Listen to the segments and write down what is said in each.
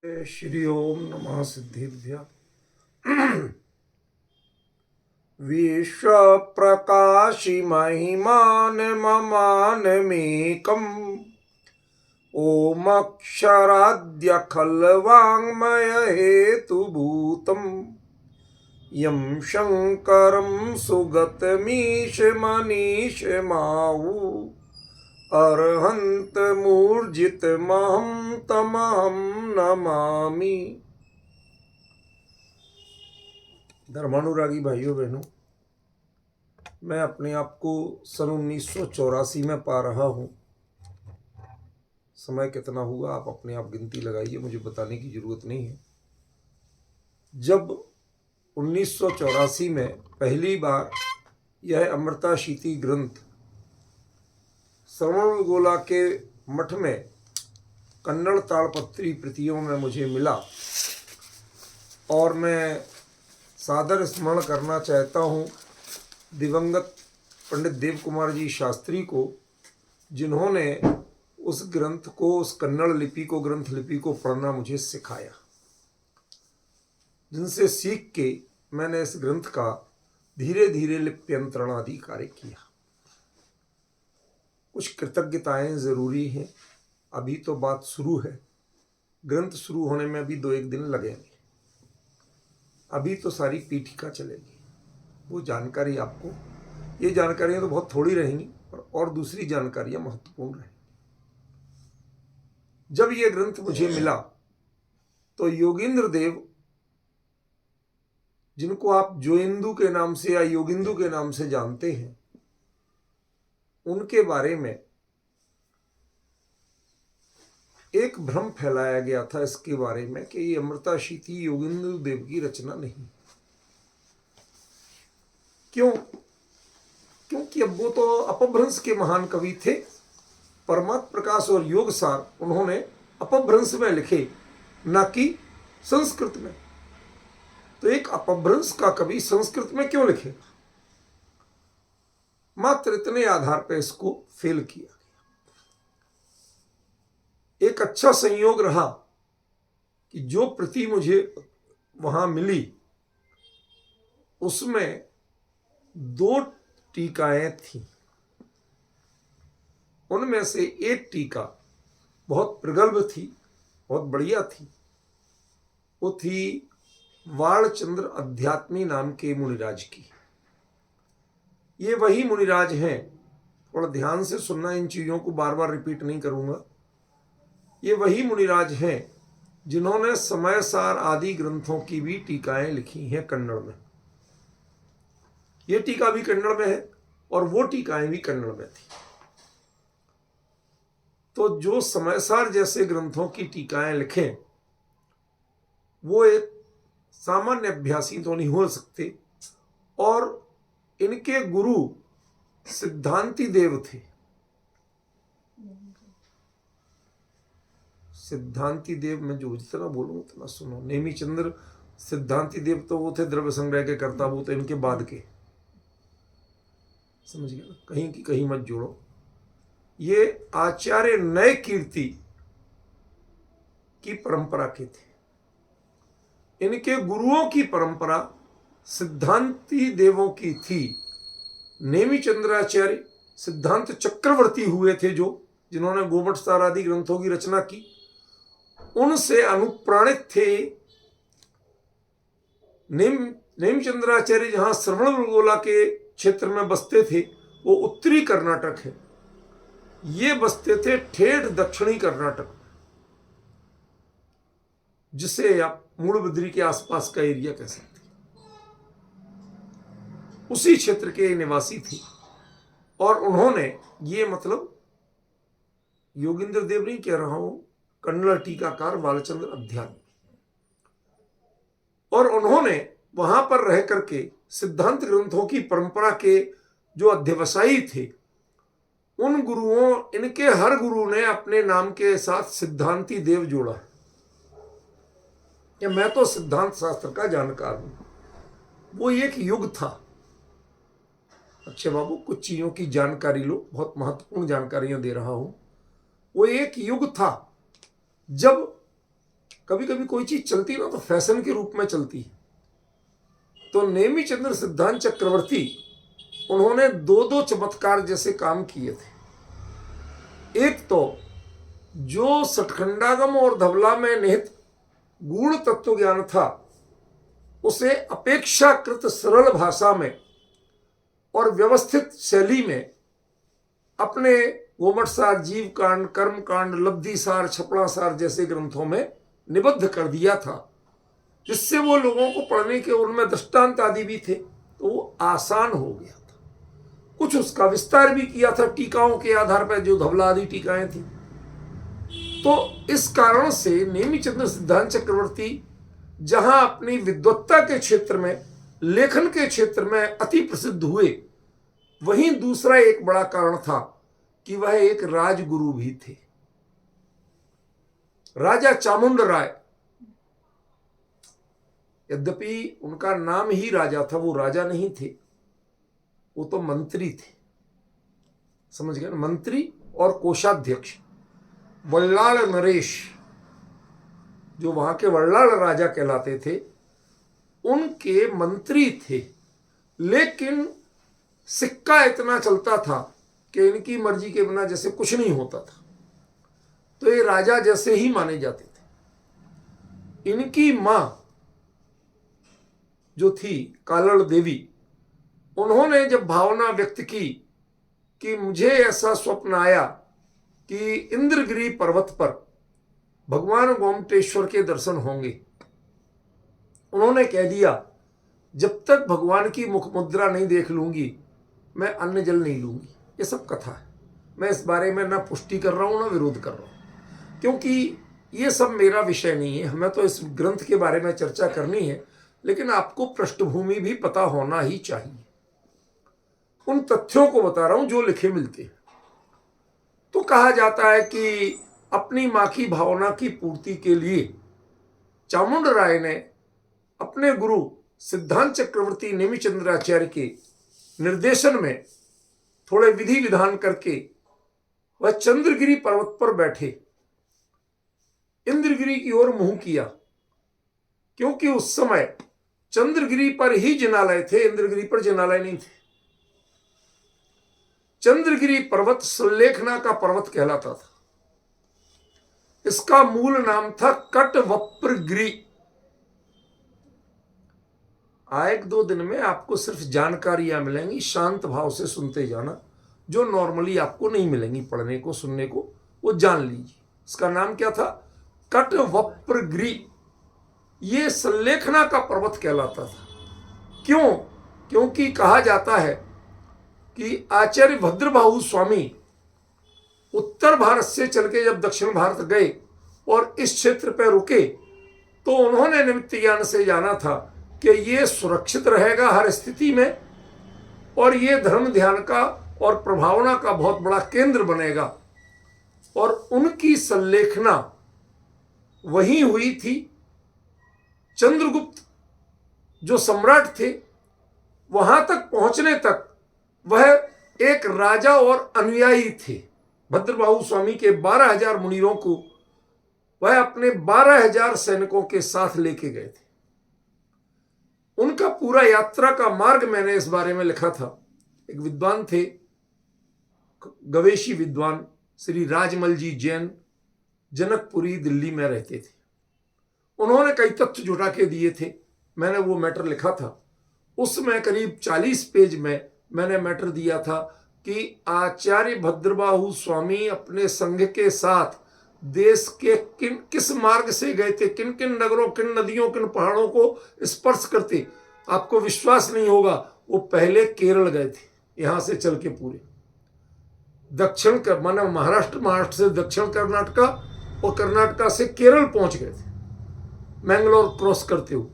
श्री ओम नमः सिद्धिभ्य विश्व प्रकाशि महिमान ममानमेकम् ओम अक्षराद्य खल्वाङ्मय हेतुभूतम् यं शङ्करं सुगतमीश मनीष माहु अर्हंत मूर्जित महं तमहं नमामि। धर्मानुरागी भाइयों बहनों, मैं अपने आप को सन 1984 में पा रहा हूँ। समय कितना हुआ आप अपने आप गिनती लगाइए, मुझे बताने की जरूरत नहीं है। जब 1984 में पहली बार यह अमृताशीति ग्रंथ श्रवणबेलगोला के मठ में कन्नड़ ताड़पत्री प्रतियों में मुझे मिला और मैं सादर स्मरण करना चाहता हूँ दिवंगत पंडित देव कुमार जी शास्त्री को, जिन्होंने उस ग्रंथ को, उस कन्नड़ लिपि को, ग्रंथ लिपि को पढ़ना मुझे सिखाया, जिनसे सीख के मैंने इस ग्रंथ का धीरे धीरे लिप्यंतरण आदि कार्य किया। कुछ कृतज्ञताएं जरूरी हैं। अभी तो बात शुरू है, ग्रंथ शुरू होने में अभी 2-1 दिन लगेंगे। अभी तो सारी पीठिका चलेगी। वो जानकारी आपको, ये जानकारियां तो बहुत थोड़ी रहेंगी और दूसरी जानकारियां महत्वपूर्ण रहेंगी। जब ये ग्रंथ मुझे मिला तो योगेंद्र देव, जिनको आप जोइंदू के नाम से या योगिंदू के नाम से जानते हैं, उनके बारे में एक भ्रम फैलाया गया था इसके बारे में कि ये अमृताशीति योगेंद्र देव की रचना नहीं। क्यों? क्योंकि अब वो तो अपभ्रंश के महान कवि थे। परमात्म प्रकाश और योग सार उन्होंने अपभ्रंश में लिखे, न कि संस्कृत में। तो एक अपभ्रंश का कवि संस्कृत में क्यों लिखेगा? मात्र इतने आधार पर इसको फेल किया गया। एक अच्छा संयोग रहा कि जो प्रति मुझे वहां मिली उसमें 2 टीकाएं थी। उनमें से एक टीका बहुत प्रगल्भ थी, बहुत बढ़िया थी। वो थी वाणचंद्र अध्यात्मी नाम के मुनिराज की। ये वही मुनिराज हैं, थोड़ा ध्यान से सुनना, इन चीजों को बार बार रिपीट नहीं करूंगा। ये वही मुनिराज हैं जिन्होंने समय सार आदि ग्रंथों की भी टीकाएं लिखी हैं कन्नड़ में। ये टीका भी कन्नड़ में है और वो टीकाएं भी कन्नड़ में थी। तो जो समय सार जैसे ग्रंथों की टीकाएं लिखें, वो एक सामान्य अभ्यासी तो नहीं हो सकते। और इनके गुरु सिद्धांति देव थे। सिद्धांति देव, मैं जो जितना बोलूं उतना सुनो। नेमीचंद्र सिद्धांति देव तो वो थे द्रव्य संग्रह के कर्ता, वो तो इनके बाद के, समझ गए ना, कहीं की कहीं मत जोड़ो। ये आचार्य नए कीर्ति की परंपरा के थे। इनके गुरुओं की परंपरा सिद्धांति देवों की थी। नेमिचंद्राचार्य सिद्धांत चक्रवर्ती हुए थे, जो जिन्होंने गोमठ सार आदि ग्रंथों की रचना की, उनसे अनुप्राणित थे। नेमिचंद्राचार्य जहां श्रवणबेलगोला के क्षेत्र में बसते थे, वो उत्तरी कर्नाटक है। ये बसते थे ठेठ दक्षिणी कर्नाटक, जिसे आप मूड़बिद्री के आसपास का एरिया कह सकते हैं। उसी क्षेत्र के निवासी थे। और उन्होंने ये, मतलब योगेंद्र देव नहीं कह रहा हूं, कन्नड़ टीकाकार वालचंद्र अध्यात्म, और उन्होंने वहां पर रह करके सिद्धांत ग्रंथों की परंपरा के जो अध्यवसायी थे, उन गुरुओं, इनके हर गुरु ने अपने नाम के साथ सिद्धांति देव जोड़ा कि मैं तो सिद्धांत शास्त्र का जानकार हूं। वो एक युग था। अच्छे बाबू, कुछ चीजों की जानकारी लो, बहुत महत्वपूर्ण जानकारियां दे रहा हूं। वो एक युग था जब कभी कभी कोई चीज चलती ना तो फैशन के रूप में चलती है। तो नेमिचंद्र सिद्धांत चक्रवर्ती उन्होंने दो दो चमत्कार जैसे काम किए थे। एक तो जो सठखंडागम और धवला में निहित गूढ़ तत्व ज्ञान था उसे अपेक्षाकृत सरल भाषा में और व्यवस्थित शैली में अपने गोमटसार, जीव कांड, कर्म कांड, लब्धि सार, छपड़ा सार जैसे ग्रंथों में निबद्ध कर दिया था, जिससे वो लोगों को पढ़ने के उनमें दृष्टांत आदि भी थे तो वो आसान हो गया था। कुछ उसका विस्तार भी किया था टीकाओं के आधार पर, जो धवला आदि टीकाएं थी। तो इस कारण से नेमिचंद्र सिद्धांत चक्रवर्ती जहां अपनी विद्वत्ता के क्षेत्र में, लेखन के क्षेत्र में अति प्रसिद्ध हुए, वहीं दूसरा एक बड़ा कारण था कि वह एक राजगुरु भी थे। राजा चामुंड राय, यद्यपि उनका नाम ही राजा था, वो राजा नहीं थे, वो तो मंत्री थे, समझ गए, मंत्री और कोषाध्यक्ष। वल्लाल नरेश, जो वहां के वल्लाल राजा कहलाते थे, उनके मंत्री थे। लेकिन सिक्का इतना चलता था कि इनकी मर्जी के बिना जैसे कुछ नहीं होता था, तो ये राजा जैसे ही माने जाते थे। इनकी मां जो थी कालड़ देवी, उन्होंने जब भावना व्यक्त की कि मुझे ऐसा स्वप्न आया कि इंद्रगिरी पर्वत पर भगवान गोमटेश्वर के दर्शन होंगे, उन्होंने कह दिया जब तक भगवान की मुख मुद्रा नहीं देख लूंगी मैं अन्न जल नहीं लूंगी। ये सब कथा है, मैं इस बारे में ना पुष्टि कर रहा हूं ना विरोध कर रहा हूं, क्योंकि ये सब मेरा विषय नहीं है। हमें तो इस ग्रंथ के बारे में चर्चा करनी है, लेकिन आपको पृष्ठभूमि भी पता होना ही चाहिए। उन तथ्यों को बता रहा हूं जो लिखे मिलते हैं। तो कहा जाता है कि अपनी मां की भावना की पूर्ति के लिए चामुंड राय ने अपने गुरु सिद्धांत चक्रवर्ती नेमिचंद्राचार्य के निर्देशन में थोड़े विधि विधान करके वह चंद्रगिरी पर्वत पर बैठे, इंद्रगिरी की ओर मुंह किया, क्योंकि उस समय चंद्रगिरी पर ही जिनालय थे, इंद्रगिरी पर जिनालय नहीं थे। चंद्रगिरी पर्वत सुल्लेखना का पर्वत कहलाता था। इसका मूल नाम था कटवप्रगिरी। एक दो दिन में आपको सिर्फ जानकारियां मिलेंगी, शांत भाव से सुनते जाना, जो नॉर्मली आपको नहीं मिलेंगी पढ़ने को सुनने को, वो जान लीजिए। इसका नाम क्या था? कटवप्रगिरी। ये सल्लेखना का पर्वत कहलाता था। क्यों? क्योंकि कहा जाता है कि आचार्य भद्रबाहु स्वामी उत्तर भारत से चल के जब दक्षिण भारत गए और इस क्षेत्र पर रुके, तो उन्होंने निमित्त ज्ञान से जाना था कि ये सुरक्षित रहेगा हर स्थिति में, और ये धर्म ध्यान का और प्रभावना का बहुत बड़ा केंद्र बनेगा। और उनकी सल्लेखना वहीं हुई थी। चंद्रगुप्त जो सम्राट थे, वहां तक पहुंचने तक वह एक राजा और अनुयायी थे। भद्रबाहु स्वामी के 12,000 मुनीरों को वह अपने 12,000 सैनिकों के साथ लेके गए थे। उनका पूरा यात्रा का मार्ग मैंने इस बारे में लिखा था। एक विद्वान थे, गवेशी विद्वान श्री राजमल जी जैन, जनकपुरी दिल्ली में रहते थे। उन्होंने कई तथ्य जुटा के दिए थे, मैंने वो मैटर लिखा था। उसमें करीब 40 पेज में मैंने मैटर दिया था कि आचार्य भद्रबाहु स्वामी अपने संघ के साथ देश के किस मार्ग से गए थे, किन किन नगरों, किन नदियों, किन पहाड़ों को स्पर्श करते। आपको विश्वास नहीं होगा, वो पहले केरल गए थे, यहां से चल के पूरे दक्षिण कर माना महाराष्ट्र, महाराष्ट्र से दक्षिण कर्नाटका और कर्नाटका से केरल पहुंच गए थे, मैंगलोर क्रॉस करते हुए।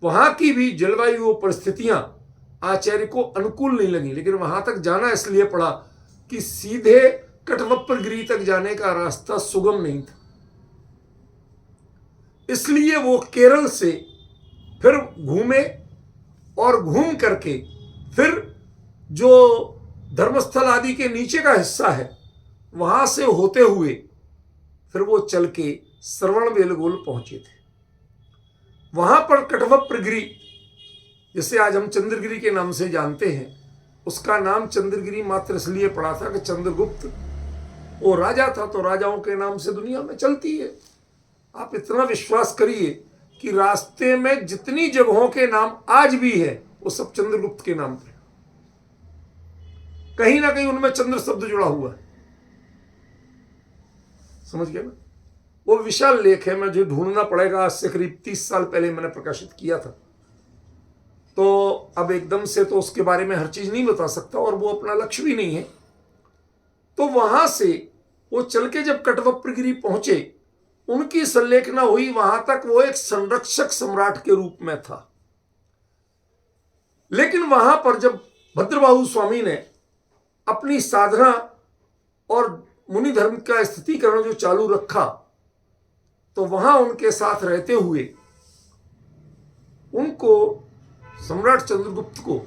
वहां की भी जलवायु और परिस्थितियां आचार्य को अनुकूल नहीं लगी, लेकिन वहां तक जाना इसलिए पड़ा कि सीधे कटवप्रगिरी तक जाने का रास्ता सुगम नहीं था। इसलिए वो केरल से फिर घूमे और घूम करके फिर जो धर्मस्थल आदि के नीचे का हिस्सा है, वहां से होते हुए फिर वो चल के श्रवणबेलगोल पहुंचे थे। वहां पर कटवप्रगिरी, जिसे आज हम चंद्रगिरी के नाम से जानते हैं, उसका नाम चंद्रगिरी मात्र इसलिए पड़ा था कि चंद्रगुप्त वो राजा था, तो राजाओं के नाम से दुनिया में चलती है। आप इतना विश्वास करिए कि रास्ते में जितनी जगहों के नाम आज भी है वो सब चंद्रगुप्त के नाम पे, कहीं ना कहीं उनमें चंद्र शब्द जुड़ा हुआ है। समझ गया ना? वो विशाल लेख है, मुझे ढूंढना पड़ेगा। आज से करीब 30 साल पहले मैंने प्रकाशित किया था, तो अब एकदम से तो उसके बारे में हर चीज नहीं बता सकता, और वो अपना लक्ष्य भी नहीं है। तो वहां से वो चल के जब कटवप्रगिरी पहुंचे, उनकी संलेखना हुई। वहां तक वो एक संरक्षक सम्राट के रूप में था, लेकिन वहां पर जब भद्रबाहु स्वामी ने अपनी साधना और मुनि धर्म का स्थितिकरण जो चालू रखा, तो वहां उनके साथ रहते हुए उनको, सम्राट चंद्रगुप्त को,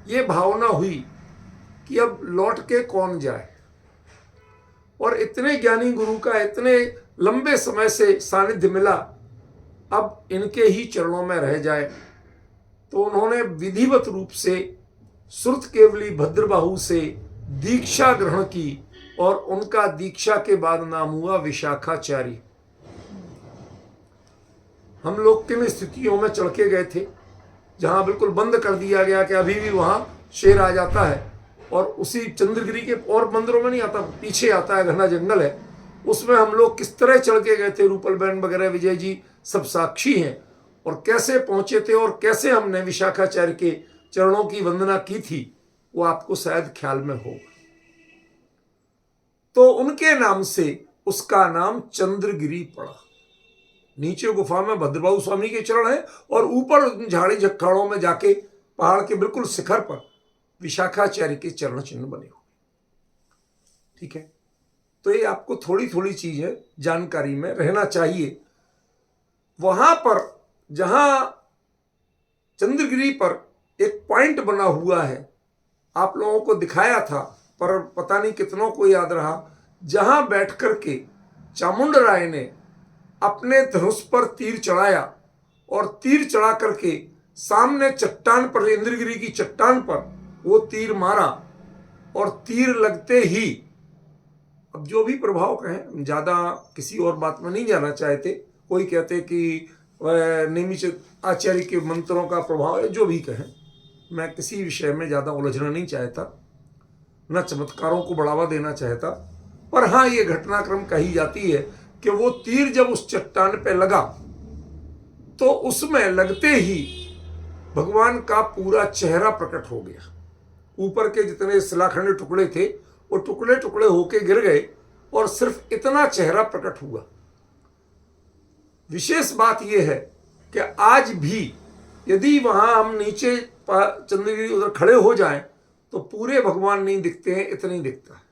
यह भावना हुई कि अब लौट के कौन जाए, और इतने ज्ञानी गुरु का इतने लंबे समय से सानिध्य मिला, अब इनके ही चरणों में रह जाए। तो उन्होंने विधिवत रूप से श्रुत केवली भद्रबाहु से दीक्षा ग्रहण की, और उनका दीक्षा के बाद नाम हुआ विशाखाचार्य। हम लोग किन स्थितियों में चढ़ के गए थे, जहां बिल्कुल बंद कर दिया गया कि अभी भी वहां शेर आ जाता है, और उसी चंद्रगिरी के और मंदिरों में नहीं आता, पीछे आता है, घना जंगल है, उसमें हम लोग किस तरह चढ़ के गए थे। रूपल बहन वगैरह, विजय जी सब साक्षी हैं, और कैसे पहुंचे थे और कैसे हमने विशाखाचार्य के चरणों की वंदना की थी, वो आपको शायद ख्याल में हो। तो उनके नाम से उसका नाम चंद्रगिरी पड़ा। नीचे गुफा में भद्रबाहु स्वामी के चरण है, और ऊपर झाड़ी झक्खाड़ों में जाके पहाड़ के बिल्कुल शिखर पर विशाखाचार्य के चरण चिन्ह बने हुए। ठीक है, तो ये आपको थोड़ी थोड़ी चीजें जानकारी में रहना चाहिए। वहां पर जहां चंद्रगिरी पर एक पॉइंट बना हुआ है, आप लोगों को दिखाया था, पर पता नहीं कितनों को याद रहा, जहां बैठ करके चामुंड राय ने अपने धनुष पर तीर चढ़ाया, और तीर चढ़ा करके सामने चट्टान पर, इंद्रगिरी की चट्टान पर वो तीर मारा, और तीर लगते ही, अब जो भी प्रभाव कहें, ज्यादा किसी और बात में नहीं जाना चाहते, कोई कहते कि नेमिष आचार्य के मंत्रों का प्रभाव है, जो भी कहें, मैं किसी विषय में ज्यादा उलझना नहीं चाहता, न चमत्कारों को बढ़ावा देना चाहता। पर हाँ, ये घटनाक्रम कही जाती है कि वो तीर जब उस चट्टान पे लगा, तो उसमें लगते ही भगवान का पूरा चेहरा प्रकट हो गया। ऊपर के जितने शिलाखंड टुकड़े थे, वो टुकड़े टुकड़े होके गिर गए, और सिर्फ इतना चेहरा प्रकट हुआ। विशेष बात यह है कि आज भी यदि वहां हम नीचे चंद्रगिरी उधर खड़े हो जाएं, तो पूरे भगवान नहीं दिखते हैं, इतना ही दिखता है।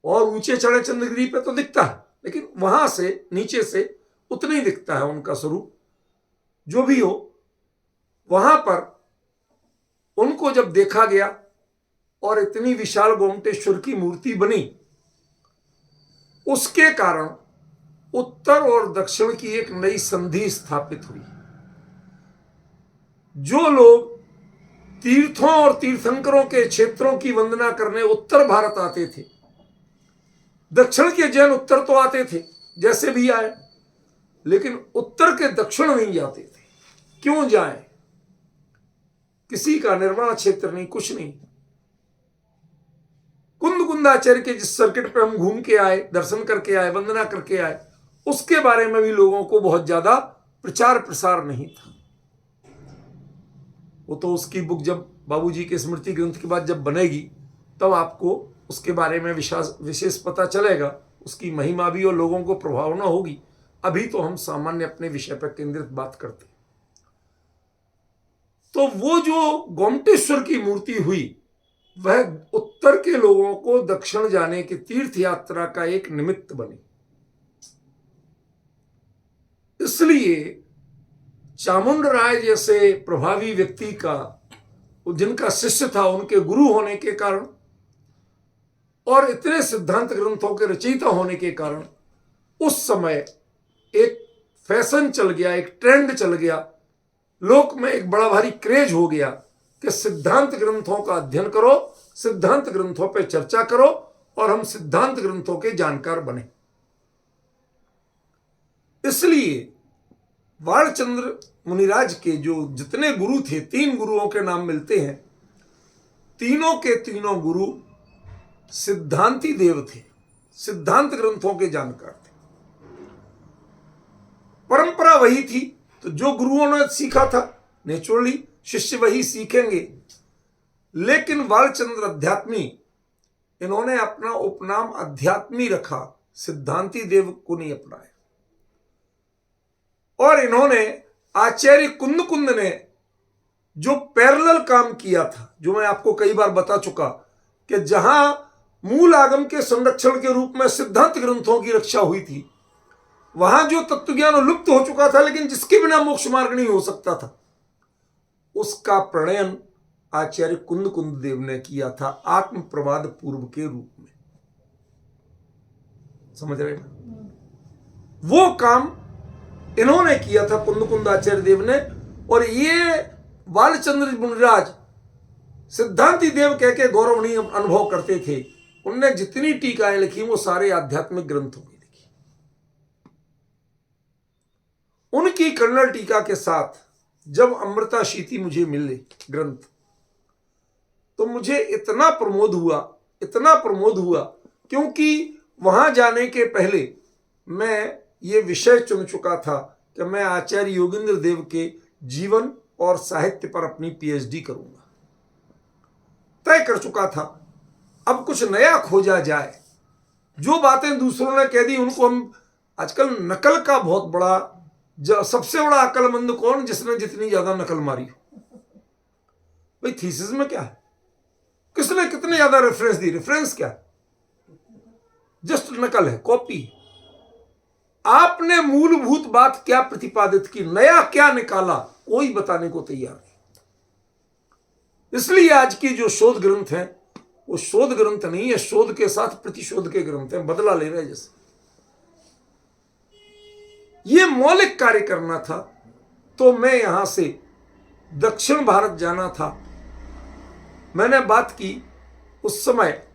और ऊंचे चढ़े चंद्रगिरी पे तो दिखता है, लेकिन वहां से नीचे से उतना ही दिखता है उनका स्वरूप। जो भी हो, वहां पर उनको जब देखा गया, और इतनी विशाल गोमटेश्वर की मूर्ति बनी, उसके कारण उत्तर और दक्षिण की एक नई संधि स्थापित हुई। जो लोग तीर्थों और तीर्थंकरों के क्षेत्रों की वंदना करने उत्तर भारत आते थे, दक्षिण के जैन उत्तर तो आते थे, जैसे भी आए, लेकिन उत्तर के दक्षिण नहीं जाते थे। क्यों जाए? किसी का निर्माण क्षेत्र नहीं, कुछ नहीं। कुंदाचार्य के जिस सर्किट पर हम घूम के आए, दर्शन करके आए, वंदना करके आए, उसके बारे में भी लोगों को बहुत ज्यादा प्रचार प्रसार नहीं था। वो तो उसकी बुक जब बाबूजी के स्मृति ग्रंथ के बाद जब बनेगी, तब आपको उसके बारे में विशेष पता चलेगा, उसकी महिमा भी और लोगों को प्रभावना होगी। अभी तो हम सामान्य अपने विषय पर केंद्रित बात करते हैं। तो वो जो गोमटेश्वर की मूर्ति हुई, वह उत्तर के लोगों को दक्षिण जाने की तीर्थ यात्रा का एक निमित्त बनी। इसलिए चामुंड राय जैसे प्रभावी व्यक्ति का, जिनका शिष्य था, उनके गुरु होने के कारण और इतने सिद्धांत ग्रंथों के रचयिता होने के कारण उस समय एक फैशन चल गया, एक ट्रेंड चल गया, लोक में एक बड़ा भारी क्रेज हो गया कि सिद्धांत ग्रंथों का अध्ययन करो, सिद्धांत ग्रंथों पर चर्चा करो और हम सिद्धांत ग्रंथों के जानकार बने। इसलिए बाणचंद्र मुनिराज के जो जितने गुरु थे, 3 गुरुओं के नाम मिलते हैं, तीनों के तीनों गुरु सिद्धांती देव थे, सिद्धांत ग्रंथों के जानकार थे। परंपरा वही थी, तो जो गुरुओं ने सीखा था नेचुरली शिष्य वही सीखेंगे। लेकिन बालचंद्र अध्यात्मी, इन्होंने अपना उपनाम अध्यात्मी रखा, सिद्धांती देव को नहीं अपनाया। और इन्होंने आचार्य कुंद ने जो पैरेलल काम किया था, जो मैं आपको कई बार बता चुका कि जहां मूल आगम के संरक्षण के रूप में सिद्धांत ग्रंथों की रक्षा हुई थी, वहां जो तत्वज्ञान लुप्त हो चुका था, लेकिन जिसके बिना मोक्ष मार्ग नहीं हो सकता था, उसका प्रणयन आचार्य कुंद देव ने किया था आत्म प्रवाद पूर्व के रूप में। समझ रहे ना? वो काम इन्होंने किया था कुंद आचार्य देव ने। और ये बालचंद्र मुनिराज सिद्धांती देव कह के गौरवनीय अनुभव करते थे। उनने जितनी टीकाएं लिखी वो सारे आध्यात्मिक ग्रंथों की लिखी। उनकी कन्नड़ टीका के साथ जब अमृता शीति मुझे मिले ग्रंथ, तो मुझे इतना प्रमोद हुआ, क्योंकि वहां जाने के पहले मैं ये विषय चुन चुका था कि मैं आचार्य योगेंद्र देव के जीवन और साहित्य पर अपनी पीएचडी करूंगा। तय कर चुका था। अब कुछ नया खोजा जाए। जो बातें दूसरों ने कह दी उनको हम, आजकल नकल का बहुत बड़ा, सबसे बड़ा अक्लमंद कौन, जिसने जितनी ज्यादा नकल मारी हो। भाई थीसिस में क्या है, किसने कितने ज्यादा रेफरेंस दी, रेफरेंस क्या, जस्ट नकल है, कॉपी। आपने मूलभूत बात क्या प्रतिपादित की, नया क्या निकाला, कोई बताने को तैयार नहीं। इसलिए आज की जो शोध ग्रंथ हैं वो शोध ग्रंथ नहीं है, शोध के साथ प्रतिशोध के ग्रंथ हैं, बदला ले रहे जैसे। ये मौलिक कार्य करना था, तो मैं यहां से दक्षिण भारत जाना था। मैंने बात की, उस समय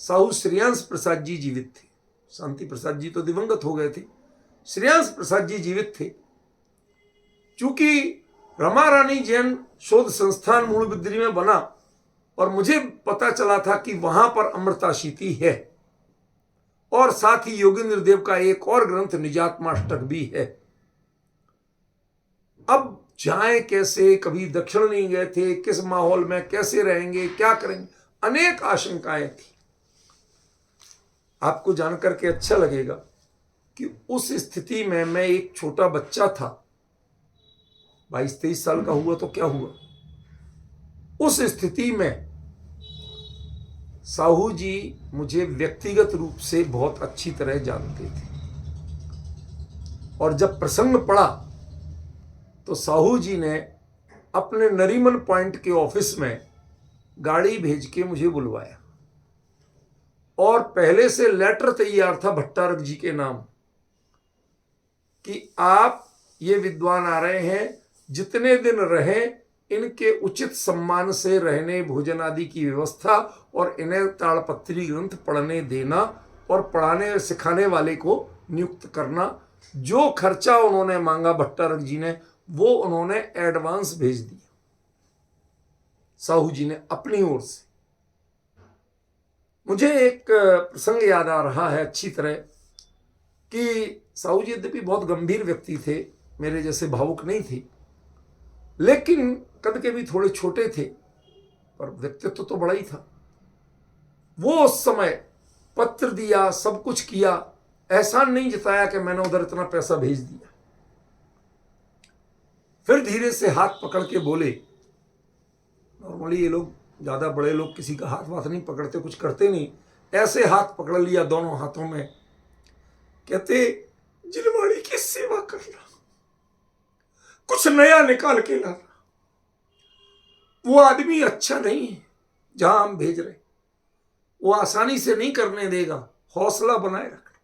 साहू श्रेयांश प्रसाद जी जीवित थे। शांति प्रसाद जी तो दिवंगत हो गए थे, श्रेयांश प्रसाद जी जीवित थे। चूंकि रमा रानी जैन शोध संस्थान मूलबिद्री में बना और मुझे पता चला था कि वहां पर अमृता शीति है, और साथ ही योगेंद्र देव का एक और ग्रंथ निजात्माष्टक भी है। अब जाएं कैसे, कभी दक्षिण नहीं गए थे, किस माहौल में कैसे रहेंगे, क्या करेंगे, अनेक आशंकाएं थी। आपको जानकर के अच्छा लगेगा कि उस स्थिति में मैं एक छोटा बच्चा था, 22-23 साल का हुआ तो क्या हुआ। उस स्थिति में साहू जी मुझे व्यक्तिगत रूप से बहुत अच्छी तरह जानते थे, और जब प्रसंग पड़ा तो साहू जी ने अपने नरीमन पॉइंट के ऑफिस में गाड़ी भेज के मुझे बुलवाया, और पहले से लेटर तैयार था भट्टारक जी के नाम कि आप ये विद्वान आ रहे हैं, जितने दिन रहें इनके उचित सम्मान से रहने भोजन आदि की व्यवस्था, और इन्हें ताड़पत्री ग्रंथ पढ़ने देना और पढ़ाने सिखाने वाले को नियुक्त करना। जो खर्चा उन्होंने मांगा भट्टारक जी ने, वो उन्होंने एडवांस भेज दिया साहू जी ने अपनी ओर से। मुझे एक प्रसंग याद आ रहा है अच्छी तरह कि साहू जी यद्यपि बहुत गंभीर व्यक्ति थे, मेरे जैसे भावुक नहीं थे, लेकिन कद के भी थोड़े छोटे थे, पर व्यक्तित्व तो बड़ा ही था। वो उस समय पत्र दिया, सब कुछ किया, एहसान नहीं जताया कि मैंने उधर इतना पैसा भेज दिया। फिर धीरे से हाथ पकड़ के बोले, नॉर्मली ये लोग ज्यादा बड़े लोग किसी का हाथ वाथ नहीं पकड़ते, कुछ करते नहीं, ऐसे हाथ पकड़ लिया दोनों हाथों में, कहते जिलवाड़ी की सेवा करना, कुछ नया निकाल के लाना। वो आदमी अच्छा नहीं है जहां हम भेज रहे, वो आसानी से नहीं करने देगा। हौसला बनाए रखना,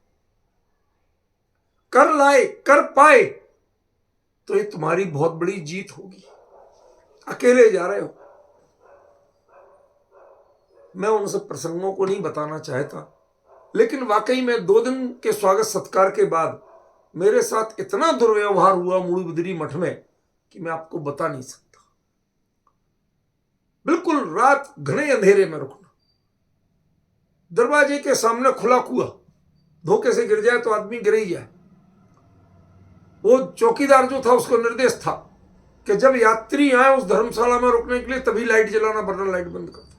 कर लाए, कर पाए तो ये तुम्हारी बहुत बड़ी जीत होगी। अकेले जा रहे हो। मैं उन सब प्रसंगों को नहीं बताना चाहता, लेकिन वाकई में 2 दिन के स्वागत सत्कार के बाद मेरे साथ इतना दुर्व्यवहार हुआ मूड़बिदरी मठ में कि मैं आपको बता नहीं सकता। बिल्कुल रात घने अंधेरे में रुकना, दरवाजे के सामने खुला कुआ, धोखे से गिर जाए तो आदमी गिर ही जाए। वो चौकीदार जो था उसको निर्देश था कि जब यात्री आए उस धर्मशाला में रुकने के लिए तभी लाइट जलाना, वरना लाइट बंद कर दो,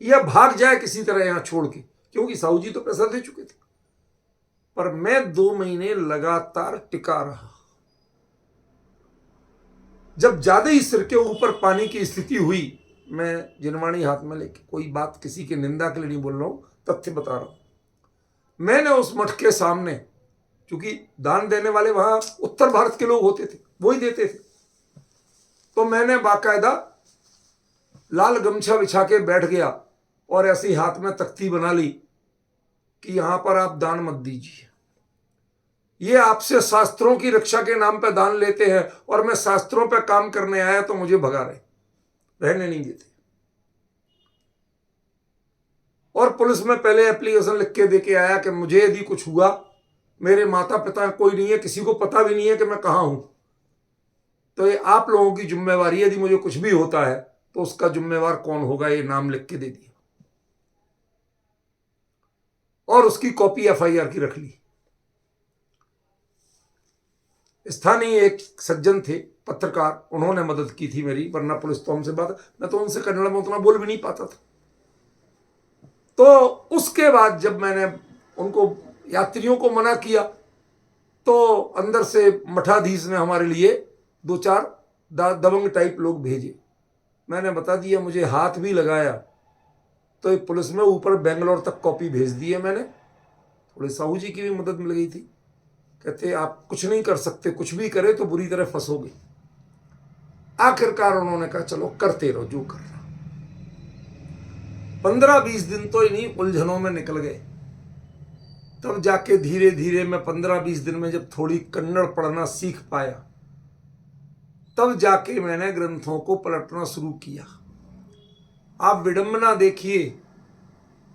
या भाग जाए किसी तरह यहां छोड़ के, क्योंकि साहू जी तो पैसा दे चुके थे। पर मैं 2 महीने लगातार टिका रहा। जब ज्यादा ही सिर के ऊपर पानी की स्थिति हुई, मैं जिनवाणी हाथ में लेके, कोई बात किसी की निंदा के लिए नहीं बोल रहा हूं, तथ्य बता रहा हूं। मैंने उस मठ के सामने, क्योंकि दान देने वाले वहां उत्तर भारत के लोग होते थे, वही देते थे, तो मैंने बाकायदा लाल गमछा बिछा के बैठ गया और ऐसे ही हाथ में तख्ती बना ली कि यहां पर आप दान मत दीजिए। ये आपसे शास्त्रों की रक्षा के नाम पे दान लेते हैं, और मैं शास्त्रों पे काम करने आया तो मुझे भगा रहे, रहने नहीं देते। और पुलिस में पहले एप्लीकेशन लिख के देके आया कि मुझे यदि कुछ हुआ, मेरे माता पिता कोई नहीं है, किसी को पता भी नहीं है कि मैं कहां हूं, तो ये आप लोगों की जिम्मेवारी, यदि मुझे कुछ भी होता है तो उसका जिम्मेवार कौन होगा, ये नाम लिख के दे दिया और उसकी कॉपी एफआईआर की रख ली। स्थानीय एक सज्जन थे, पत्रकार, उन्होंने मदद की थी मेरी, वरना पुलिस तो हमसे बात, मैं तो उनसे कन्नड़ में उतना बोल भी नहीं पाता था। तो उसके बाद जब मैंने उनको, यात्रियों को मना किया, तो अंदर से मठाधीश ने हमारे लिए 2-4 दबंग टाइप लोग भेजे। मैंने बता दिया, मुझे हाथ भी लगाया तो पुलिस में ऊपर बेंगलोर तक कॉपी भेज दी है मैंने। थोड़े साहू जी की भी मदद मिल गई थी, कहते आप कुछ नहीं कर सकते, कुछ भी करे तो बुरी तरह फंसोगे। आखिरकार उन्होंने कहा चलो करते रहो जो कर रहा। 15-20 दिन तो इन्हीं उलझनों में निकल गए। तब जाके धीरे धीरे मैं 15-20 दिन में जब थोड़ी कन्नड़ पढ़ना सीख पाया, तब जाके मैंने ग्रंथों को पलटना शुरू किया। आप विडंबना देखिए,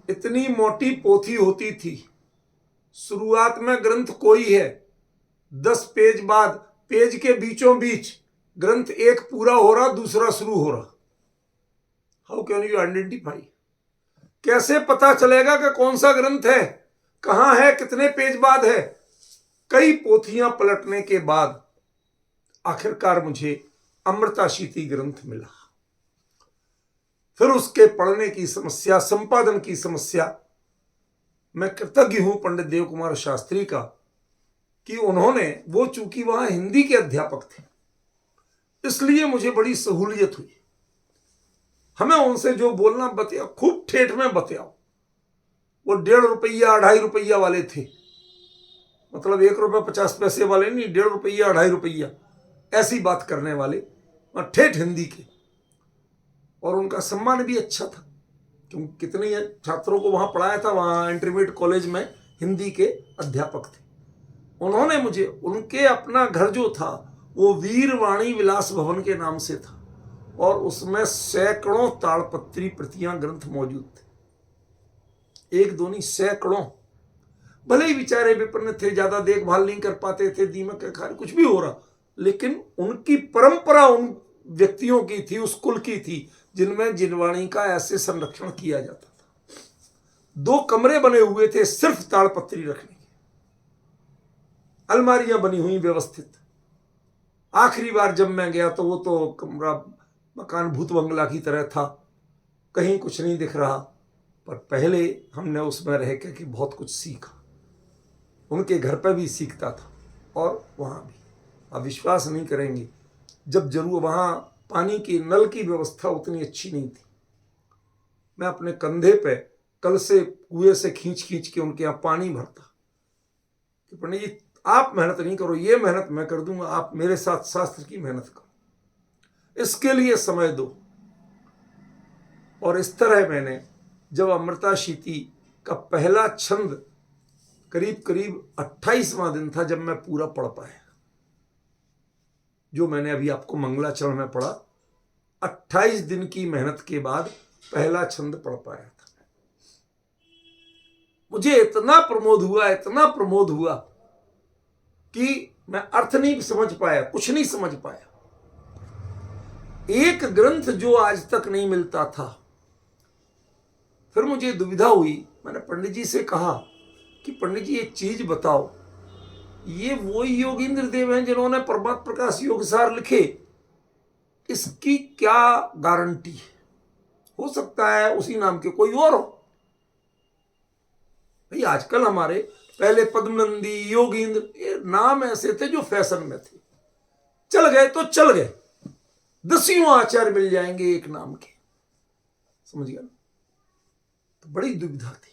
इतनी मोटी पोथी होती थी, शुरुआत में ग्रंथ कोई है, 10 पेज बाद, पेज के बीचों बीच ग्रंथ एक पूरा हो रहा, दूसरा शुरू हो रहा। How can you identify? कैसे पता चलेगा कि कौन सा ग्रंथ है, कहां है, कितने पेज बाद है? कई पोथियां पलटने के बाद आखिरकार मुझे अमृताशीति ग्रंथ मिला। फिर उसके पढ़ने की समस्या, संपादन की समस्या। मैं कृतज्ञ हूं पंडित देव कुमार शास्त्री का कि उन्होंने, वो चूंकि वहां हिंदी के अध्यापक थे, इसलिए मुझे बड़ी सहूलियत हुई। हमें उनसे जो बोलना बतिया, खूब ठेठ में बतियाओ। वो 1.5 रुपया 2.5 रुपया वाले थे, मतलब 1 रुपया 50 पैसे वाले नहीं, 1.5 रुपया 2.5 रुपया ऐसी बात करने वाले, ठेठ हिंदी के। और उनका सम्मान भी अच्छा था, क्योंकि कितने छात्रों को वहां पढ़ाया था, वहां इंटरमीडिएट कॉलेज में हिंदी के अध्यापक थे। उन्होंने मुझे, उनके अपना घर जो था वो वीरवाणी विलास भवन के नाम से था, और उसमें सैकड़ों ताड़पत्री प्रतियां ग्रंथ मौजूद थे, 1-2 नहीं, सैकड़ों। भले ही बेचारे विपन्न थे, ज्यादा देखभाल नहीं कर पाते थे, दीमक खार कुछ भी हो रहा, लेकिन उनकी परंपरा उन व्यक्तियों की थी, उस कुल की थी, जिनमें जिनवाणी का ऐसे संरक्षण किया जाता था। 2 कमरे बने हुए थे सिर्फ ताड़पत्री रखने के, अलमारियां बनी हुई व्यवस्थित। आखिरी बार जब मैं गया तो वो तो कमरा मकान भूत बंगला की तरह था, कहीं कुछ नहीं दिख रहा। पर पहले हमने उसमें रह के बहुत कुछ सीखा, उनके घर पर भी सीखता था और वहां भी। आप विश्वास नहीं करेंगे, जब जरूर वहां पानी की नल की व्यवस्था उतनी अच्छी नहीं थी, मैं अपने कंधे पे कल से कुएं से खींच खींच के उनके यहाँ पानी भरता कि पंडित जी आप मेहनत नहीं करो, ये मेहनत मैं कर दूंगा, आप मेरे साथ शास्त्र की मेहनत करो, इसके लिए समय दो। और इस तरह मैंने जब अमृताशीति का पहला छंद करीब करीब 28वां दिन था जब मैं पूरा पढ़ पाया, जो मैंने अभी आपको मंगलाचरण में पढ़ा, 28 दिन की मेहनत के बाद पहला छंद पढ़ पाया था। मुझे इतना प्रमोद हुआ कि मैं अर्थ नहीं समझ पाया, कुछ नहीं समझ पाया। एक ग्रंथ जो आज तक नहीं मिलता था। फिर मुझे दुविधा हुई, मैंने पंडित जी से कहा कि पंडित जी एक चीज बताओ, ये वही योगींद्र देव हैं जिन्होंने परमात्म प्रकाश योगसार लिखे, इसकी क्या गारंटी है? हो सकता है उसी नाम के कोई और हो। भाई आजकल हमारे पहले पद्मनंदी, योगींद्र, ये नाम ऐसे थे जो फैशन में थे, चल गए तो चल गए, 10 आचार्य मिल जाएंगे एक नाम के, समझ गया ना? तो बड़ी दुविधा थी।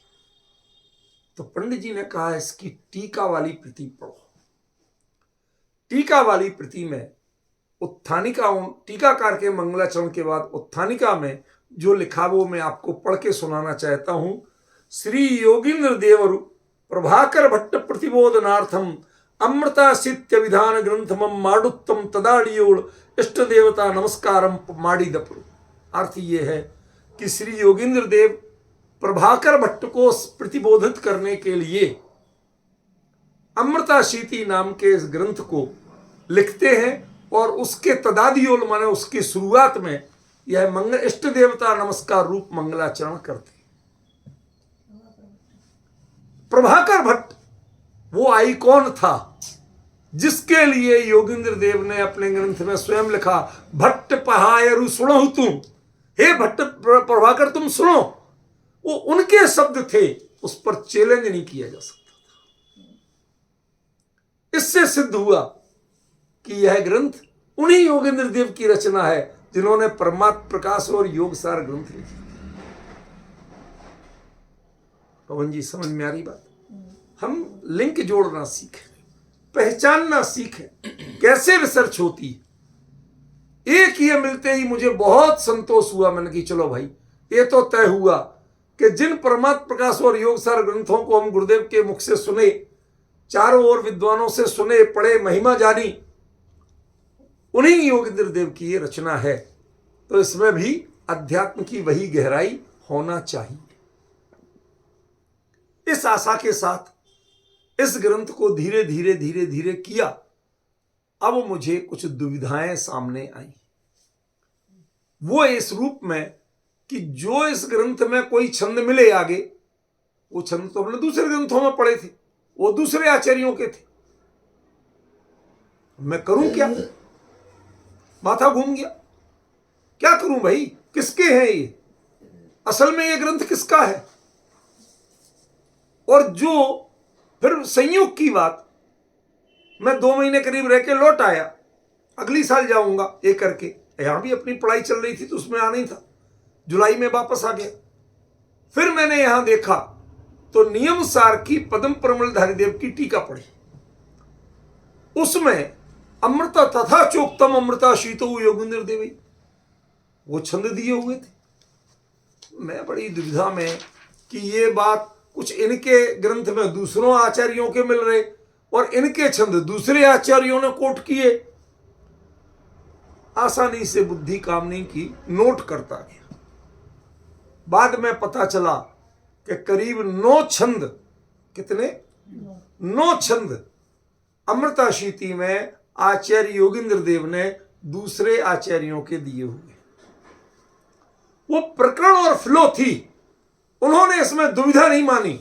तो पंडित जी ने कहा इसकी टीका वाली प्रति पढ़ो। टीका वाली प्रति में उत्थानिका, टीकाकार के मंगलाचरण के बाद उत्थानिका में जो लिखा वो मैं आपको पढ़ के सुनाना चाहता हूं। श्री योगींद्र देवरु प्रभाकर भट्ट प्रतिबोधनार्थम अमृतासित्य विधान ग्रंथमम माडुत्तम तदाड़ियोड़ इष्ट देवता नमस्कारम माड़ीदपुर। अर्थ ये है कि श्री योगींद्र देव प्रभाकर भट्ट को प्रतिबोधित करने के लिए अमृताशीति नाम के इस ग्रंथ को लिखते हैं और उसके तदादियोल माने उसकी शुरुआत में यह मंगल इष्ट देवता नमस्कार रूप मंगलाचरण करते हैं। प्रभाकर भट्ट वो आइकॉन था जिसके लिए योगींद्र देव ने अपने ग्रंथ में स्वयं लिखा, भट्ट पहायरु सुनो तुम, हे भट्ट प्रभाकर तुम सुनो। वो उनके शब्द थे, उस पर चैलेंज नहीं किया जा सकता था। इससे सिद्ध हुआ कि यह ग्रंथ उन्हीं योगींद्र देव की रचना है जिन्होंने परमात्म प्रकाश और योगसार ग्रंथ लिखे। पवन जी समझ में आ रही बात? हम लिंक जोड़ना सीखें, पहचानना सीखें कैसे रिसर्च होती है। एक ये मिलते ही मुझे बहुत संतोष हुआ। मैंने कहा चलो भाई ये तो तय हुआ कि जिन परमात्म प्रकाश और योगसार ग्रंथों को हम गुरुदेव के मुख से सुने, चारों ओर विद्वानों से सुने, पढ़े, महिमा जानी, उन्हीं योगींद्र देव की ये रचना है। तो इसमें भी अध्यात्म की वही गहराई होना चाहिए। इस आशा के साथ इस ग्रंथ को धीरे धीरे किया। अब मुझे कुछ दुविधाएं सामने आई, वो इस रूप में कि जो इस ग्रंथ में कोई छंद मिले आगे, वो छंद तो हमने दूसरे ग्रंथों में पढ़े थे, वो दूसरे आचार्यों के थे, मैं करूं क्या? माथा घूम गया, क्या करूं भाई, किसके हैं ये? असल में ये ग्रंथ किसका है? और जो फिर संयोग की बात, मैं 2 महीने करीब रह के लौट आया, अगली साल जाऊंगा ये करके, यहां भी अपनी पढ़ाई चल रही थी तो उसमें आना ही था, जुलाई में वापस आ गया। फिर मैंने यहां देखा तो नियम सार की पद्म परिमलधारी देव की टीका पढ़ी, उसमें अमृता तथा चोक्तम अमृता शीतो योगींद्र देवी वो छंद दिए हुए थे। मैं बड़ी दुविधा में कि ये बात कुछ इनके ग्रंथ में दूसरों आचार्यों के मिल रहे और इनके छंद दूसरे आचार्यों ने कोट किए। आसानी से बुद्धि काम नहीं की, नोट करता गया। बाद में पता चला कि करीब 9 छंद, कितने? 9 छंद अमृताशीति में आचार्य योगींद्र देव ने दूसरे आचार्यों के दिए हुए। वो प्रकरण और फ्लो थी, उन्होंने इसमें दुविधा नहीं मानी।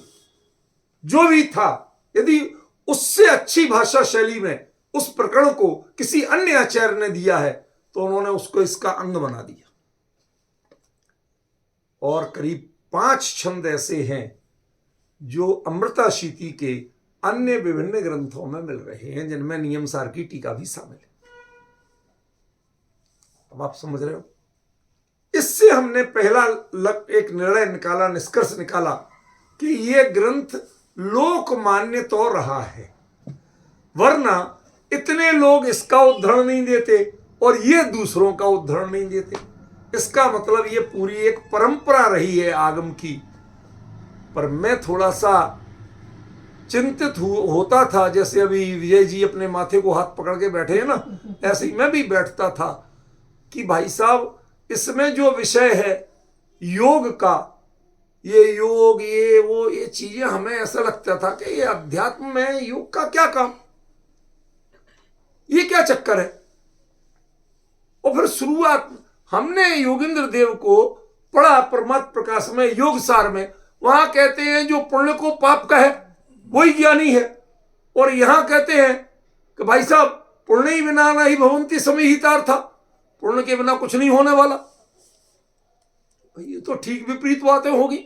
जो भी था, यदि उससे अच्छी भाषा शैली में उस प्रकरण को किसी अन्य आचार्य ने दिया है तो उन्होंने उसको इसका अंग बना दिया। और करीब 5 छंद ऐसे हैं जो अमृताशीति के अन्य विभिन्न ग्रंथों में मिल रहे हैं, जिनमें नियम सार की टीका भी शामिल है। अब आप समझ रहे हो? इससे हमने पहला एक निर्णय निकाला, निष्कर्ष निकाला कि यह ग्रंथ लोकमान्य तो रहा है, वरना इतने लोग इसका उद्धरण नहीं देते और ये दूसरों का उद्धरण नहीं देते। इसका मतलब ये पूरी एक परंपरा रही है आगम की। पर मैं थोड़ा सा चिंतित होता था, जैसे अभी विजय जी अपने माथे को हाथ पकड़ के बैठे हैं ना, ऐसे ही मैं भी बैठता था कि भाई साहब इसमें जो विषय है योग का, ये योग ये वो ये चीजें, हमें ऐसा लगता था कि ये अध्यात्म में योग का क्या काम, ये क्या चक्कर है। और फिर शुरुआत हमने योगेंद्र देव को पढ़ा परमात्म प्रकाश में, योग सार में, वहां कहते हैं जो पुण्य को पाप का है वही ज्ञानी है। और यहां कहते हैं कि भाई साहब पुण्य ही बिना नहीं भवंती समीहितार था, पुण्य के बिना कुछ नहीं होने वाला। ये तो ठीक विपरीत बातें होगी।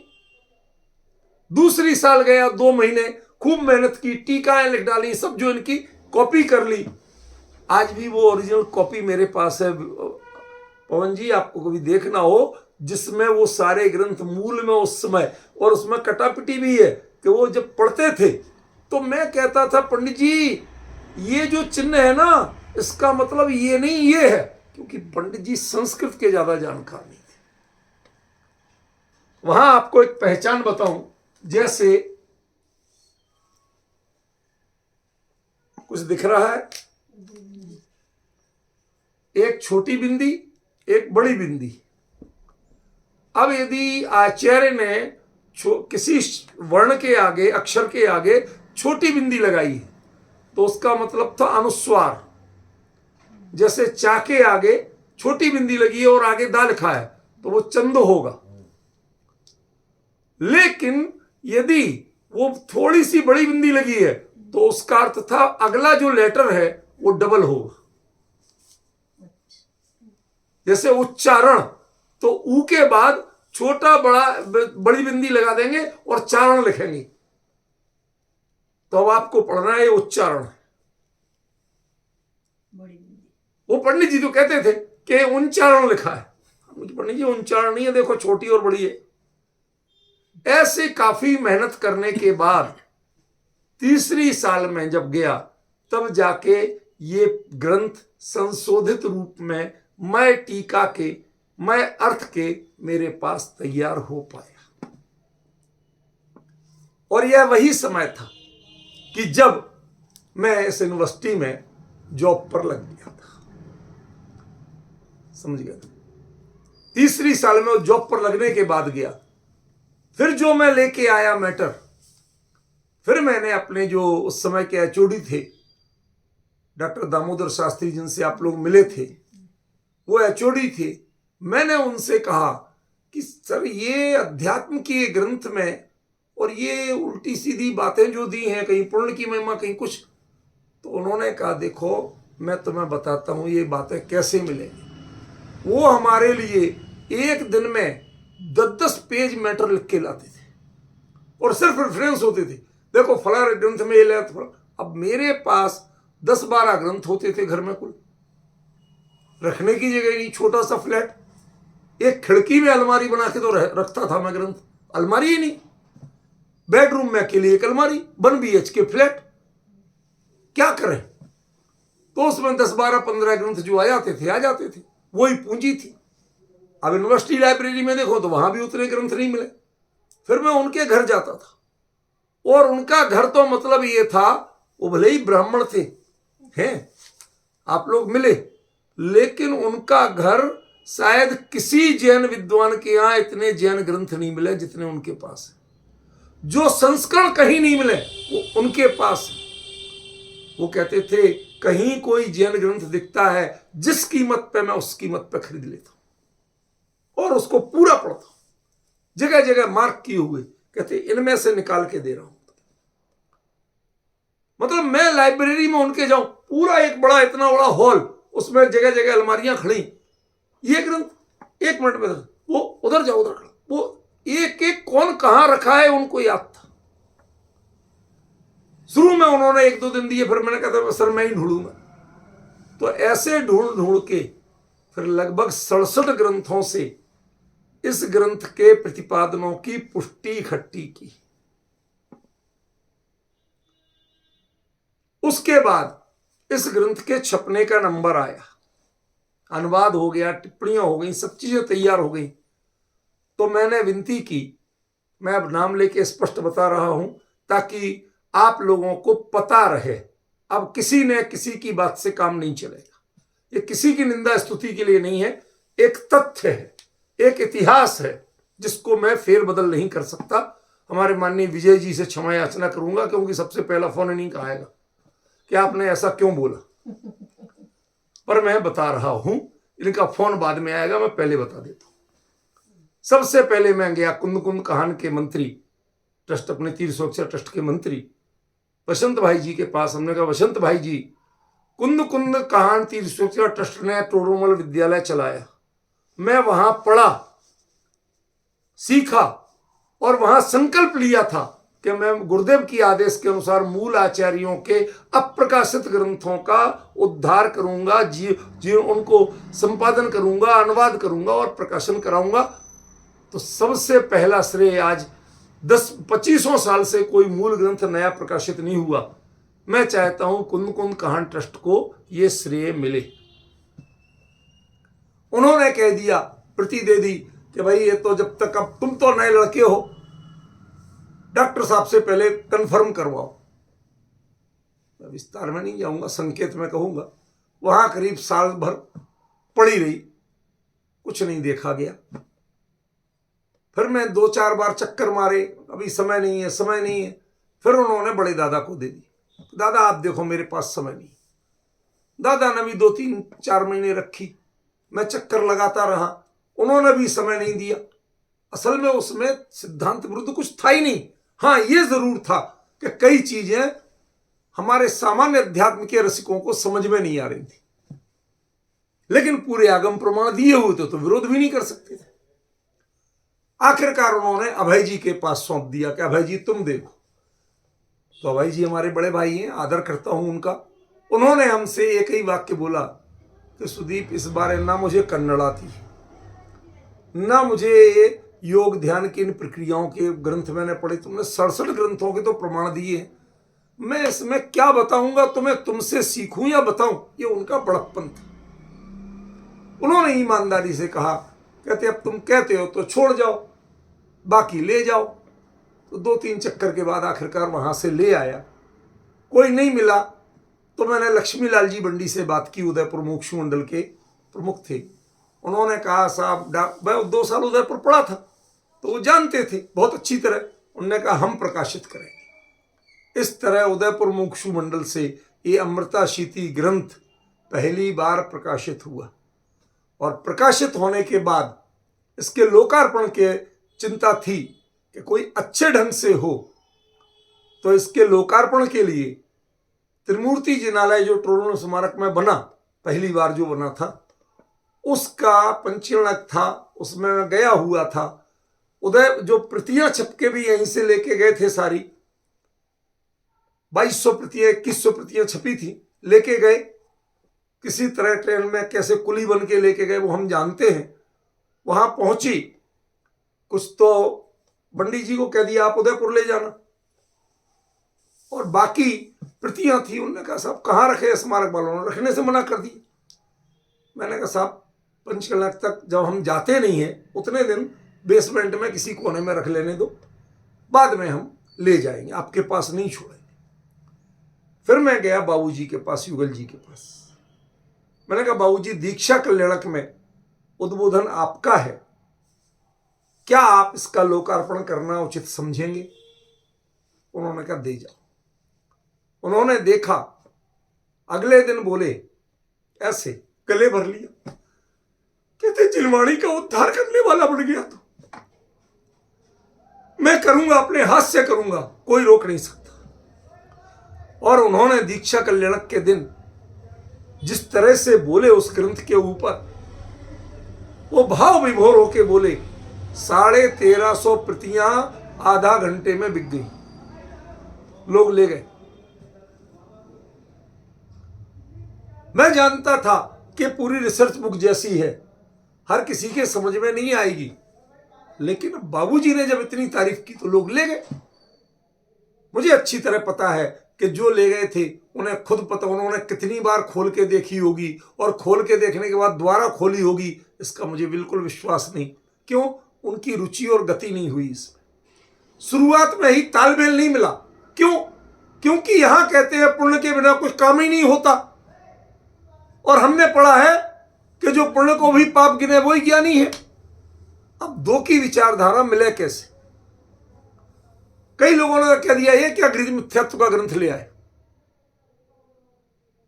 दूसरी साल गया, 2 महीने खूब मेहनत की, टीकाएं लिख डाली, सब जो इनकी कॉपी कर ली। आज भी वो ओरिजिनल कॉपी मेरे पास है पवन जी, आपको कभी देखना हो, जिसमें वो सारे ग्रंथ मूल में उस समय, और उसमें कटापिटी भी है कि वो जब पढ़ते थे तो मैं कहता था पंडित जी ये जो चिन्ह है ना इसका मतलब ये नहीं ये है, क्योंकि पंडित जी संस्कृत के ज्यादा जानकार नहीं थे। वहां आपको एक पहचान बताऊं, जैसे कुछ दिख रहा है, एक छोटी बिंदी एक बड़ी बिंदी। अब यदि आचार्य ने किसी वर्ण के आगे, अक्षर के आगे छोटी बिंदी लगाई है तो उसका मतलब था अनुस्वार। जैसे चा के आगे छोटी बिंदी लगी है और आगे दा लिखा है तो वो चंद होगा। लेकिन यदि वो थोड़ी सी बड़ी बिंदी लगी है तो उसका अर्थ था अगला जो लेटर है वो डबल होगा। जैसे उच्चारण, तो ऊ के बाद छोटा बड़ा बड़ी बिंदी लगा देंगे और चारण लिखेंगे, तो अब आपको पढ़ना है उच्चारण। वो पंडित जी तो कहते थे कि उच्चारण लिखा है, मुझे पंडित जी उच्चारण नहीं है, देखो छोटी और बड़ी है। ऐसे काफी मेहनत करने के बाद तीसरी साल में जब गया तब जाके ये ग्रंथ संशोधित रूप में मैं टीका के, मैं अर्थ के मेरे पास तैयार हो पाया। और यह वही समय था कि जब मैं इस यूनिवर्सिटी में जॉब पर लग गया था, समझ गया। तीसरी साल में जॉब पर लगने के बाद गया, फिर जो मैं लेके आया मैटर, फिर मैंने अपने जो उस समय के एचओडी थे डॉक्टर दामोदर शास्त्री, जिनसे आप लोग मिले थे, वो एचओडी थे, मैंने उनसे कहा कि सर ये अध्यात्म के ग्रंथ में और ये उल्टी सीधी बातें जो दी हैं, कहीं पुण्य की महिमा कहीं कुछ, तो उन्होंने कहा देखो मैं तुम्हें बताता हूं ये बातें कैसे मिलेंगी। वो हमारे लिए एक दिन में 10-10 पेज मैटर लिख के लाते थे और सिर्फ रेफरेंस होते थे, देखो फला ग्रंथ में ये लिया। अब मेरे पास 10-12 ग्रंथ होते थे घर में, कुल रखने की जगह नहीं, छोटा सा फ्लैट, एक खिड़की में अलमारी बना के तो रखता था मैं ग्रंथ, अलमारी ही नहीं, बेडरूम में अकेले एक अलमारी, 1 BHK फ्लैट, क्या करें। तो उसमें 10-12-15 ग्रंथ जो आ जाते थे, वही पूंजी थी। अब यूनिवर्सिटी लाइब्रेरी में देखो तो वहां भी उतने ग्रंथ नहीं मिले। फिर मैं उनके घर जाता था, और उनका घर तो मतलब ये था, वो भले ही ब्राह्मण थे हैं, आप लोग मिले, लेकिन उनका घर शायद किसी जैन विद्वान के यहां इतने जैन ग्रंथ नहीं मिले जितने उनके पास है। जो संस्करण कहीं नहीं मिले वो उनके पास है। वो कहते थे कहीं कोई जैन ग्रंथ दिखता है, जिस कीमत पे मैं उस कीमत पे खरीद लेता हूं और उसको पूरा पढ़ता हूं, जगह जगह मार्क किए हुए, कहते इनमें से निकाल के दे रहा हूं। मतलब मैं लाइब्रेरी में उनके जाऊं, पूरा एक बड़ा इतना बड़ा हॉल, उसमें जगह जगह अलमारियां खड़ी, ये ग्रंथ 1 मिनट में वो उधर जाओ उधर खड़ा, वो एक एक कौन कहां रखा है उनको याद था। शुरू में उन्होंने 1-2 दिन दिए, फिर मैंने कहा था सर मैं ही ढूंढूंगा। तो ऐसे ढूंढ ढूंढ के फिर लगभग 67 ग्रंथों से इस ग्रंथ के प्रतिपादनों की पुष्टि इकट्ठी की। उसके बाद इस ग्रंथ के छपने का नंबर आया। अनुवाद हो गया, टिप्पणियां हो गई, सब चीजें तैयार हो गई। तो मैंने विनती की, मैं अब नाम लेके स्पष्ट बता रहा हूं ताकि आप लोगों को पता रहे, अब किसी ने किसी की बात से काम नहीं चलेगा। ये किसी की निंदा स्तुति के लिए नहीं है, एक तथ्य है, एक इतिहास है जिसको मैं फेरबदल नहीं कर सकता। हमारे माननीय विजय जी से क्षमा याचना करूंगा, क्योंकि सबसे पहला फोन इन्हीं का आएगा कि आपने ऐसा क्यों बोला, पर मैं बता रहा हूं, इनका फोन बाद में आएगा, मैं पहले बता देता हूं। सबसे पहले मैं गया कुंद कुंद कहान के मंत्री ट्रस्ट, अपने तीर्थ सुरक्षा ट्रस्ट के मंत्री वसंत भाई जी के पास। हमने कहा वसंत भाई जी, कुंद कुंद कहान तीर्थ सुरक्षा ट्रस्ट ने टोडरमल विद्यालय चलाया, मैं वहां पढ़ा, सीखा और वहां संकल्प लिया था कि मैं गुरुदेव की आदेश के अनुसार मूल आचार्यों के अप्रकाशित ग्रंथों का उद्धार करूंगा, जी उनको संपादन करूंगा, अनुवाद करूंगा और प्रकाशन कराऊंगा। तो सबसे पहला श्रेय, आज 10-25 साल से कोई मूल ग्रंथ नया प्रकाशित नहीं हुआ, मैं चाहता हूं कुंद कुंद कहान ट्रस्ट को यह श्रेय मिले। उन्होंने कह दिया, प्रति दे दी कि भाई ये तो जब तक, अब तुम तो नए लड़के हो, डॉक्टर साहब से पहले कंफर्म करवाओ। मैं विस्तार में नहीं जाऊंगा, संकेत में कहूंगा। वहां करीब साल भर पड़ी रही, कुछ नहीं देखा गया। फिर मैं 2-4 बार चक्कर मारे, अभी समय नहीं है, समय नहीं है। फिर उन्होंने बड़े दादा को दे दी, दादा आप देखो मेरे पास समय नहीं। दादा ने भी 2-3-4 महीने रखी, मैं चक्कर लगाता रहा, उन्होंने भी समय नहीं दिया। असल में उसमें सिद्धांत विरुद्ध कुछ था ही नहीं। हाँ, ये जरूर था कि कई चीजें हमारे सामान्य अध्यात्म के रसिकों को समझ में नहीं आ रही थी, लेकिन पूरे आगम प्रमाण दिए हुए थे तो विरोध भी नहीं कर सकते थे। आखिरकार उन्होंने अभय जी के पास सौंप दिया कि अभय जी तुम देखो। तो अभय जी हमारे बड़े भाई हैं, आदर करता हूं उनका। उन्होंने हमसे एक ही वाक्य बोला कि सुदीप, इस बारे ना मुझे कन्नड़ आती, ना मुझे योग ध्यान की इन प्रक्रियाओं के ग्रंथ मैंने पढ़े, तुमने 67 ग्रंथों के तो प्रमाण दिए, मैं इसमें क्या बताऊंगा तुम्हें, तुमसे सीखूं या बताऊं? ये उनका बड़प्पन था। उन्होंने ईमानदारी से कहा, कहते अब तुम कहते हो तो छोड़ जाओ, बाकी ले जाओ। तो 2-3 चक्कर के बाद आखिरकार वहां से ले आया। कोई नहीं मिला तो मैंने लक्ष्मी लाल जी बंडी से बात की, उदयपुर मोक्षु मंडल के प्रमुख थे। उन्होंने कहा साहब, मैं 2 साल उदयपुर पढ़ा था तो वो जानते थे बहुत अच्छी तरह। उन्होंने कहा हम प्रकाशित करेंगे। इस तरह उदयपुर मोक्षु मंडल से ये अमृता शीति ग्रंथ पहली बार प्रकाशित हुआ, और प्रकाशित होने के बाद इसके लोकार्पण के चिंता थी कि कोई अच्छे ढंग से हो। तो इसके लोकार्पण के लिए त्रिमूर्ति जिनालय जो टोडरमल स्मारक में बना, पहली बार जो बना था, उसका पंचीर्णक था, उसमें मैं गया हुआ था। उदय जो प्रतियां छपके भी यहीं से लेके गए थे, सारी 2200 प्रतियां, 2100 प्रतियां छपी थी, लेके गए। किसी तरह ट्रेन में कैसे कुली बन के लेके गए वो हम जानते हैं। वहां पहुंची, कुछ तो बंडी जी को कह दिया आप उदयपुर ले जाना, और बाकी प्रतियां थी। उन्होंने कहा साहब कहाँ रखे, स्मारक वालों ने रखने से मना कर दी। मैंने कहा साहब पंचकलक तक जब हम जाते नहीं हैं उतने दिन बेसमेंट में किसी कोने में रख लेने दो, बाद में हम ले जाएंगे, आपके पास नहीं छोड़ेंगे। फिर मैं गया बाबूजी के पास, युगल जी के पास। मैंने कहा बाबूजी, दीक्षा कल्याणक में उद्बोधन आपका है, क्या आप इसका लोकार्पण करना उचित समझेंगे? उन्होंने कहा दे जाओ। उन्होंने देखा, अगले दिन बोले ऐसे, गले भर लिया, कहते जिलवाड़ी का उद्धार करने वाला बन गया तो मैं करूंगा, अपने हाथ से करूंगा, कोई रोक नहीं सकता। और उन्होंने दीक्षा कल्याणक के दिन जिस तरह से बोले उस ग्रंथ के ऊपर, वो भाव विभोर होके बोले, 1350 प्रतियां आधा घंटे में बिक गई, लोग ले गए। मैं जानता था कि पूरी रिसर्च बुक जैसी है, हर किसी के समझ में नहीं आएगी, लेकिन बाबूजी ने जब इतनी तारीफ की तो लोग ले गए। मुझे अच्छी तरह पता है कि जो ले गए थे उन्हें खुद पता, उन्होंने कितनी बार खोल के देखी होगी और खोल के देखने के बाद दोबारा खोली होगी, इसका मुझे बिल्कुल विश्वास नहीं। क्यों? उनकी रुचि और गति नहीं हुई इसमें, शुरुआत में ही तालमेल नहीं मिला। क्यों? क्योंकि यहां कहते हैं पुण्य के बिना कुछ काम ही नहीं होता, और हमने पढ़ा है कि जो पुण्य को भी पाप गिने वही ज्ञानी है। अब दो की विचारधारा मिले कैसे? कई लोगों ने कह दिया ये क्या गृह मिथ्यात्व का ग्रंथ ले आए,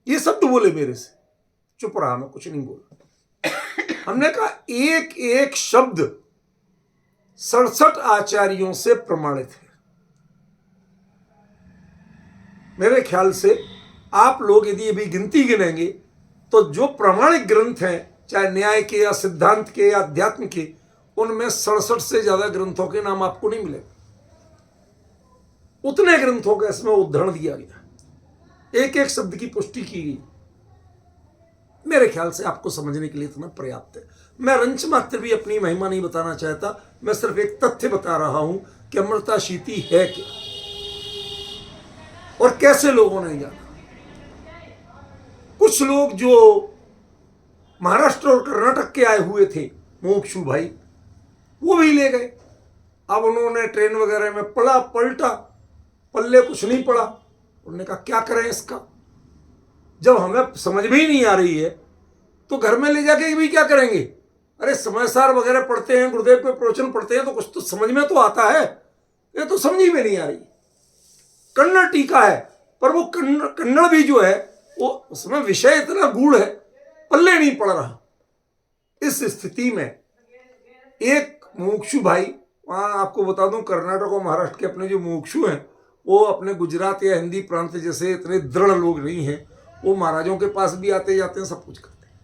ये शब्द बोले मेरे से, चुप रहा, मैं कुछ नहीं बोला। हमने कहा एक एक शब्द 67 आचार्यों से प्रमाणित है। मेरे ख्याल से आप लोग यदि अभी गिनती गिनेंगे तो जो प्रमाणिक ग्रंथ हैं, चाहे न्याय के या सिद्धांत के या अध्यात्म के, उनमें 67 से ज्यादा ग्रंथों के नाम आपको नहीं मिलेंगे। उतने ग्रंथों का इसमें उद्धरण दिया गया, एक एक शब्द की पुष्टि की गई। मेरे ख्याल से आपको समझने के लिए इतना पर्याप्त है। मैं रंच मात्र भी अपनी महिमा नहीं बताना चाहता, मैं सिर्फ एक तथ्य बता रहा हूं कि अमृताशीति है क्या और कैसे लोगों ने जाना। कुछ लोग जो महाराष्ट्र और कर्नाटक के आए हुए थे, मोक्षु भाई, वो भी ले गए। अब उन्होंने ट्रेन वगैरह में पढ़ा, पलटा, पल्ले कुछ नहीं पड़ा। उन्होंने कहा क्या करें इसका, जब हमें समझ में ही नहीं आ रही है तो घर में ले जाके भी क्या करेंगे। अरे समयसार वगैरह पढ़ते हैं, गुरुदेव के प्रवचन पढ़ते हैं तो कुछ तो समझ में तो आता है, ये तो समझ में नहीं आ रही। कन्नड़ टीका है, पर वो कन्नड़ भी जो है वो उसमें विषय इतना गूढ़ है, पल्ले नहीं पड़ रहा। इस स्थिति में एक मुमुक्षु भाई, वहां आपको बता दूं कर्नाटक और महाराष्ट्र के अपने जो मुमुक्षु हैं वो अपने गुजरात या हिंदी प्रांत जैसे इतने दृढ़ लोग नहीं हैं, वो महाराजों के पास भी आते जाते हैं, सब कुछ करते हैं,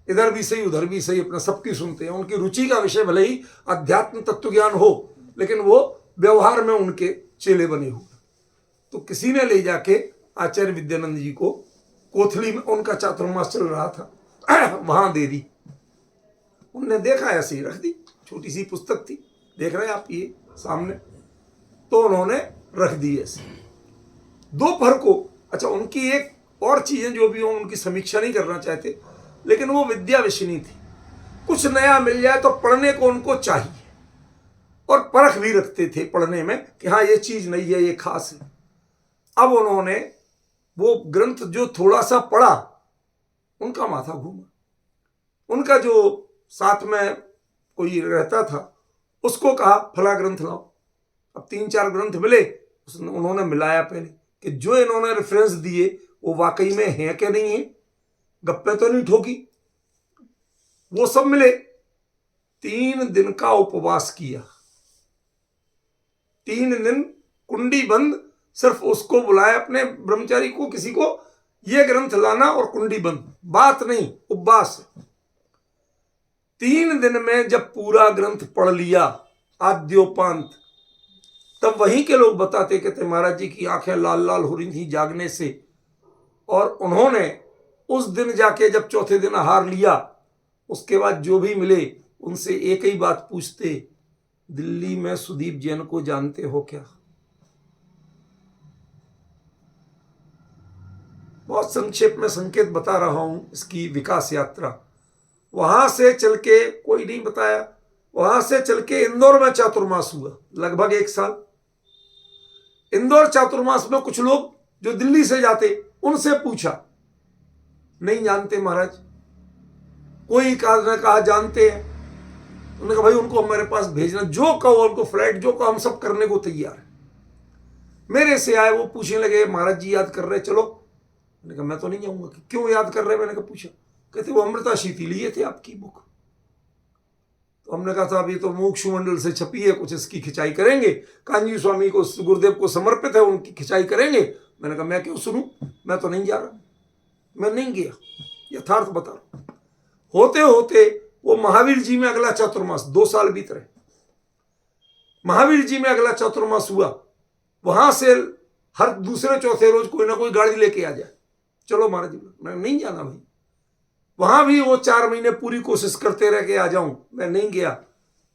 इधर भी सही उधर भी सही, अपना सबकी सुनते हैं। उनकी रुचि का विषय भले ही अध्यात्म तत्व ज्ञान हो, लेकिन वो व्यवहार में उनके चेले बने हुए। तो किसी ने ले जाके आचार्य विद्यानंद जी को कोथली में, उनका चातुर्मास चल रहा था, वहां दे दी। उनने देखा, ऐसे ही रख दी, छोटी सी पुस्तक थी, देख रहे हैं आप ये सामने, तो उन्होंने रख दी ऐसे। दोपहर को, अच्छा उनकी एक और चीजें जो भी हो उनकी समीक्षा नहीं करना चाहते, लेकिन वो विद्या विशिनी थी, कुछ नया मिल जाए तो पढ़ने को उनको चाहिए, और परख भी रखते थे पढ़ने में कि हाँ ये चीज नहीं है, ये खास है। अब उन्होंने वो ग्रंथ जो थोड़ा सा पढ़ा, उनका माथा घूमा। उनका जो साथ में कोई रहता था उसको कहा फला ग्रंथ लाओ। अब 3-4 ग्रंथ मिले, उन्होंने मिलाया पहले कि जो इन्होंने रेफरेंस दिए वो वाकई में है कि नहीं है, गप्पे तो नहीं ठोकी। वो सब मिले, 3 दिन का उपवास किया, 3 दिन कुंडी बंद, सिर्फ उसको बुलाया अपने ब्रह्मचारी को, किसी को, ये ग्रंथ लाना और कुंडी बंद, बात नहीं, उपवास। 3 दिन में जब पूरा ग्रंथ पढ़ लिया आद्योपांत, तब वहीं के लोग बताते कहते महाराज जी की आंखें लाल लाल हो रही थी जागने से, और उन्होंने उस दिन जाके जब चौथे दिन आहार लिया, उसके बाद जो भी मिले उनसे एक ही बात पूछते, दिल्ली में सुदीप जैन को जानते हो क्या? बहुत संक्षेप में संकेत बता रहा हूं इसकी विकास यात्रा। वहां से चल के, कोई नहीं बताया, वहां से चल के इंदौर में चातुर्मास हुआ, लगभग 1 साल। इंदौर चातुर्मास में कुछ लोग जो दिल्ली से जाते, उनसे पूछा, नहीं जानते महाराज। कोई कहा जानते हैं। उन्होंने कहा भाई उनको हमारे पास भेजना, जो कहो उनको, फ्लाइट जो कहो, हम सब करने को तैयार है। मेरे से आए, वो पूछने लगे महाराज जी याद कर रहे, चलो। मैंने कहा मैं तो नहीं जाऊंगा। क्यों याद कर रहे? मैंने कहा पूछा। कहते वो अमृताशीति लिए थे आपकी बुक। तो हमने कहा था अभी तो मोक्ष मंडल से छपी है, कुछ इसकी खिंचाई करेंगे, कांजी स्वामी को, गुरुदेव को समर्पित है, उनकी खिंचाई करेंगे। मैंने कहा मैं क्यों सुनूं, मैं तो नहीं जा रहा। मैं नहीं गया, यथार्थ बता रहा हूं। होते होते वो महावीर जी में अगला चातुर्मास, 2 साल बीत रहे, महावीर जी में अगला चातुर्मास हुआ। वहां से हर दूसरे चौथे रोज कोई ना कोई गाड़ी लेके आ जाए, चलो महाराज जी। मैं नहीं जाना भाई। वहां भी वो 4 महीने पूरी कोशिश करते रह के आ जाऊं, मैं नहीं गया।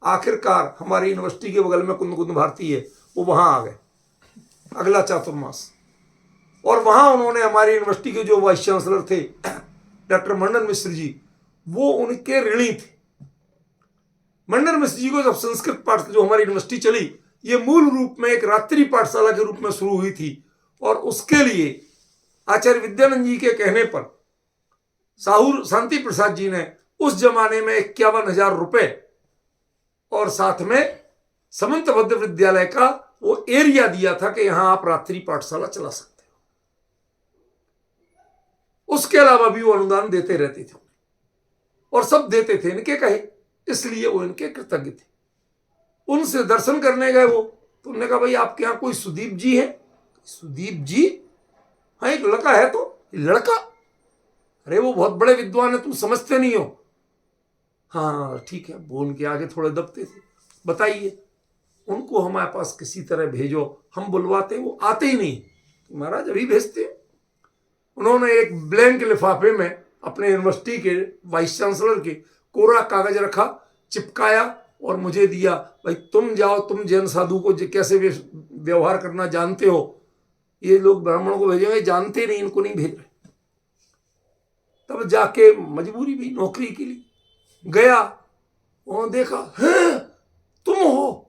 आखिरकार हमारी यूनिवर्सिटी के बगल में कुंद कुंद भारती है, वो वहां आ गए अगला चातुर्मास। और वहाँ उन्होंने हमारी यूनिवर्सिटी के जो वाइस चांसलर थे डॉक्टर मंडन मिश्र जी, वो उनके ऋणी थे। मंडन मिश्र जी को जब संस्कृत पाठशाला जो हमारी यूनिवर्सिटी चली, ये मूल रूप में एक रात्रि पाठशाला के रूप में शुरू हुई थी, और उसके लिए आचार्य विद्यानंद जी के कहने पर साहूर शांति प्रसाद जी ने उस जमाने में 51,000 रुपए और साथ में समंतभद्र विद्यालय का वो एरिया दिया था कि यहां आप रात्रि पाठशाला चला सकते हो। उसके अलावा भी वो अनुदान देते रहते थे और सब देते थे इनके कहे, इसलिए वो इनके कृतज्ञ थे। उनसे दर्शन करने गए वो, तो उन्होंने कहा भाई आपके यहां कोई सुदीप जी है? सुदीप जी? हाँ, एक लड़का है। तो लड़का? अरे वो बहुत बड़े विद्वान है, तुम समझते नहीं हो। हाँ ठीक है, वो उनके आगे थोड़े दबते थे। बताइए, उनको हमारे पास किसी तरह भेजो, हम बुलवाते, वो आते ही नहीं। महाराज अभी भेजते। उन्होंने एक ब्लैंक लिफाफे में अपने यूनिवर्सिटी के वाइस चांसलर के कोरा कागज रखा, चिपकाया और मुझे दिया, भाई तुम जाओ, तुम जैन साधु को कैसे व्यवहार करना जानते हो, ये लोग ब्राह्मणों को भेजेंगे, जानते नहीं, इनको नहीं भेज रहे। तब जाके मजबूरी भी, नौकरी के लिए गया, वहां देखा, है तुम हो,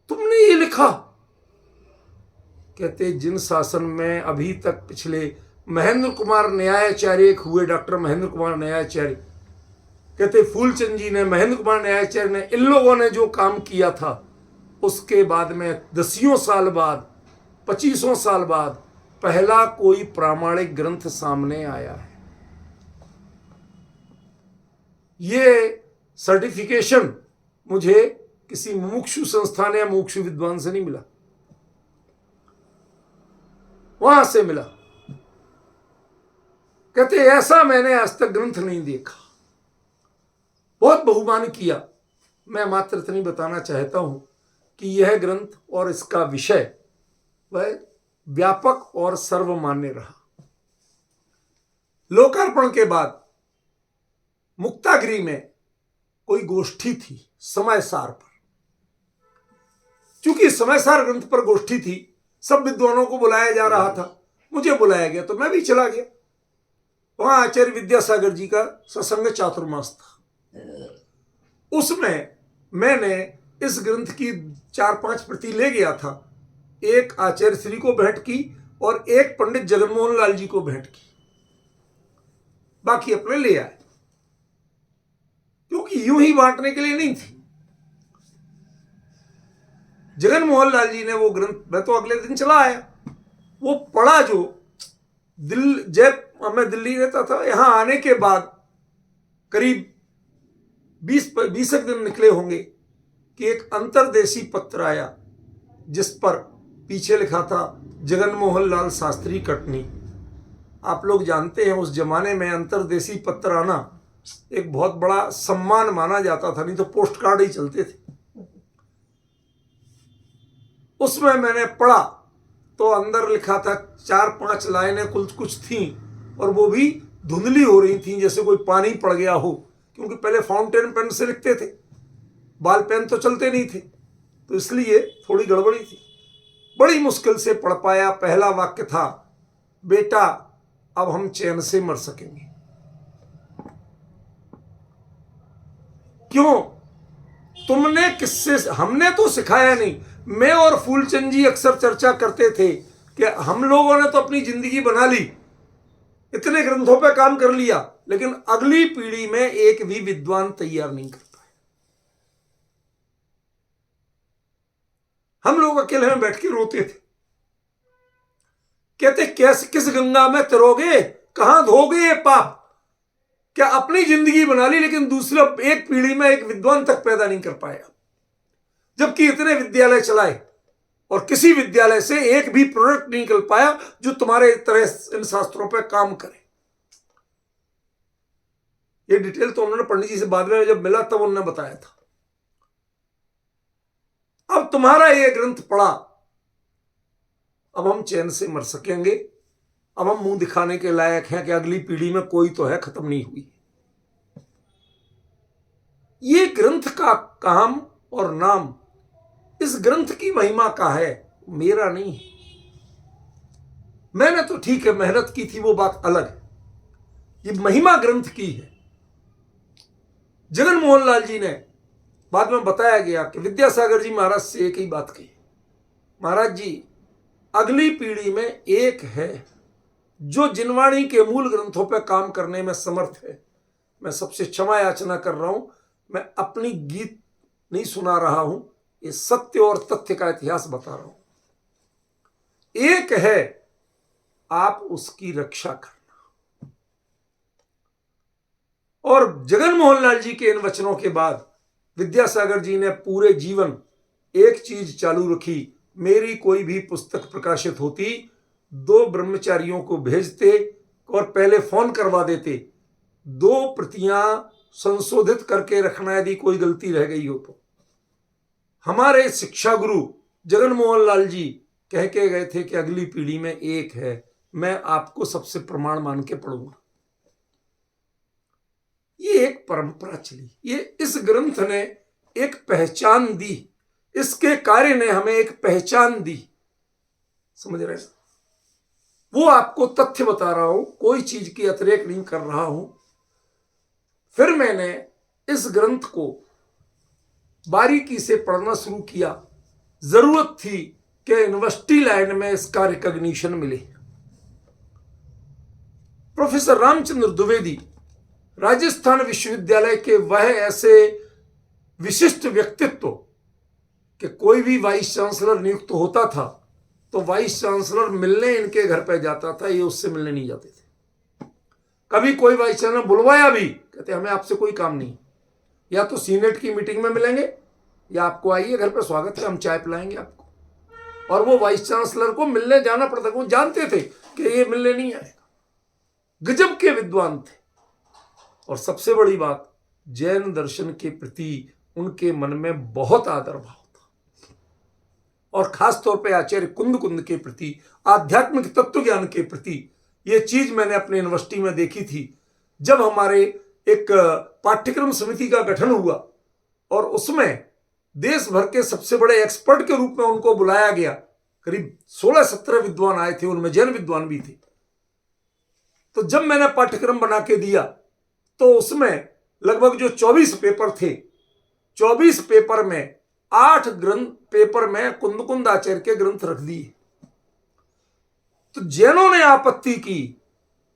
तुमने ये लिखा? कहते जिन शासन में अभी तक पिछले महेंद्र कुमार न्यायाचार्य एक हुए, डॉक्टर महेंद्र कुमार न्यायाचार्य, कहते फूलचंद जी ने, महेंद्र कुमार न्यायाचार्य ने, इन लोगों ने जो काम किया था, उसके बाद में 10 साल बाद, 25 साल बाद पहला कोई प्रामाणिक ग्रंथ सामने आया है। ये सर्टिफिकेशन मुझे किसी मुमुक्षु संस्थान या मुमुक्षु विद्वान से नहीं मिला, वहां से मिला। कहते ऐसा मैंने आज तक ग्रंथ नहीं देखा। बहुत बहुमान किया। मैं मात्र इतनी बताना चाहता हूं कि यह ग्रंथ और इसका विषय वह व्यापक और सर्वमान्य रहा। लोकार्पण के बाद मुक्तागिरी में कोई गोष्ठी थी समयसार पर। चूंकि समयसार ग्रंथ पर गोष्ठी थी, सब विद्वानों को बुलाया जा रहा था, मुझे बुलाया गया तो मैं भी चला गया। वहां आचार्य विद्यासागर जी का सत्संग चातुर्मास था। उसमें मैंने इस ग्रंथ की 4-5 प्रति ले गया था। एक आचार्य श्री को भेंट की और एक पंडित जगनमोहन लाल जी को भेंट की, बाकी अपने ले आए, क्योंकि यूं ही बांटने के लिए नहीं थी। जगनमोहन लाल जी ने वो ग्रंथ, मैं तो अगले दिन चला आया, वो पढ़ा। जो मैं दिल्ली रहता था, यहां आने के बाद करीब 20 दिन निकले होंगे कि एक अंतरदेशी पत्र आया, जिस पर पीछे लिखा था जगनमोहन लाल शास्त्री कटनी। आप लोग जानते हैं उस जमाने में अंतरदेशी पत्र आना एक बहुत बड़ा सम्मान माना जाता था, नहीं तो पोस्ट कार्ड ही चलते थे। उसमें मैंने पढ़ा तो अंदर लिखा था 4-5 लाइनें कुछ थीं, और वो भी धुंधली हो रही थीं, जैसे कोई पानी पड़ गया हो, क्योंकि पहले फाउंटेन पेन से लिखते थे, बाल पेन तो चलते नहीं थे, तो इसलिए थोड़ी गड़बड़ी थी। बड़ी मुश्किल से पढ़ पाया। पहला वाक्य था, बेटा अब हम चैन से मर सकेंगे। क्यों? तुमने किससे? हमने तो सिखाया नहीं। मैं और फूलचंद जी अक्सर चर्चा करते थे कि हम लोगों ने तो अपनी जिंदगी बना ली, इतने ग्रंथों पे काम कर लिया, लेकिन अगली पीढ़ी में एक भी विद्वान तैयार नहीं कर पाए। हम लोग अकेले में बैठ के रोते थे, कहते कैसे, किस गंगा में तैरोगे, कहां धोगे ये पाप? क्या अपनी जिंदगी बना ली, लेकिन दूसरे एक पीढ़ी में एक विद्वान तक पैदा नहीं कर पाया, जबकि इतने विद्यालय चलाए और किसी विद्यालय से एक भी प्रोडक्ट नहीं निकल पाया जो तुम्हारे तरह इन शास्त्रों पर काम करे। ये डिटेल तो उन्होंने पंडित जी से बाद में जब मिला तब उन्होंने बताया था। अब तुम्हारा ये ग्रंथ पढ़ा, अब हम चैन से मर सकेंगे। अब हम मुंह दिखाने के लायक हैं कि अगली पीढ़ी में कोई तो है, खत्म नहीं हुई। ये ग्रंथ का काम और नाम इस ग्रंथ की महिमा का है, मेरा नहीं है। मैंने तो ठीक है मेहनत की थी, वो बात अलग है, ये महिमा ग्रंथ की है। जगन मोहन लाल जी ने, बाद में बताया गया कि विद्यासागर जी महाराज से एक ही बात कही, महाराज जी अगली पीढ़ी में एक है जो जिनवाणी के मूल ग्रंथों पर काम करने में समर्थ है। मैं सबसे क्षमा याचना कर रहा हूं, मैं अपनी गीत नहीं सुना रहा हूं, ये सत्य और तथ्य का इतिहास बता रहा हूं। एक है, आप उसकी रक्षा करना। और जगन मोहन लाल जी के इन वचनों के बाद विद्यासागर जी ने पूरे जीवन एक चीज चालू रखी, मेरी कोई भी पुस्तक प्रकाशित होती 2 ब्रह्मचारियों को भेजते और पहले फोन करवा देते, 2 प्रतियां संशोधित करके रखना यदि कोई गलती रह गई हो तो। हमारे शिक्षा गुरु जगन मोहन लाल जी कह के गए थे कि अगली पीढ़ी में एक है, मैं आपको सबसे प्रमाण मान के पढ़ूंगा। ये एक परंपरा चली, ये इस ग्रंथ ने एक पहचान दी, इसके कार्य ने हमें एक पहचान दी, समझ रहे हैं? वो आपको तथ्य बता रहा हूं, कोई चीज की अतिरेक नहीं कर रहा हूं। फिर मैंने इस ग्रंथ को बारीकी से पढ़ना शुरू किया। जरूरत थी कि यूनिवर्सिटी लाइन में इसका रिकॉग्निशन मिले। प्रोफेसर रामचंद्र द्विवेदी राजस्थान विश्वविद्यालय के वह ऐसे विशिष्ट व्यक्तित्व कि कोई भी वाइस चांसलर नियुक्त होता था तो वाइस चांसलर मिलने इनके घर पे जाता था, ये उससे मिलने नहीं जाते थे। कभी कोई वाइस चांसलर बुलवाया भी, कहते हमें आपसे कोई काम नहीं, या तो सीनेट की मीटिंग में मिलेंगे या आपको आइए घर पे स्वागत है, हम चाय पिलाएंगे आपको। और वो वाइस चांसलर को मिलने जाना पड़ता, वो जानते थे कि ये मिलने नहीं आएगा। गजब के विद्वान थे। और सबसे बड़ी बात, जैन दर्शन के प्रति उनके मन में बहुत आदर भाव था, और खासतौर पे आचार्य कुंद कुंद के प्रति, आध्यात्मिक तत्व ज्ञान के प्रति। ये चीज मैंने अपने यूनिवर्सिटी में देखी थी जब हमारे एक पाठ्यक्रम समिति का गठन हुआ और उसमें देश भर के सबसे बड़े एक्सपर्ट के रूप में उनको बुलाया गया। करीब 16-17 विद्वान आए थे, उनमें जैन विद्वान भी थे। तो जब मैंने पाठ्यक्रम बना के दिया तो उसमें लगभग जो 24 पेपर थे, 24 पेपर में 8 ग्रंथ पेपर में कुंद कुंद आचार्य के ग्रंथ रख दिए। तो जैनों ने आपत्ति की,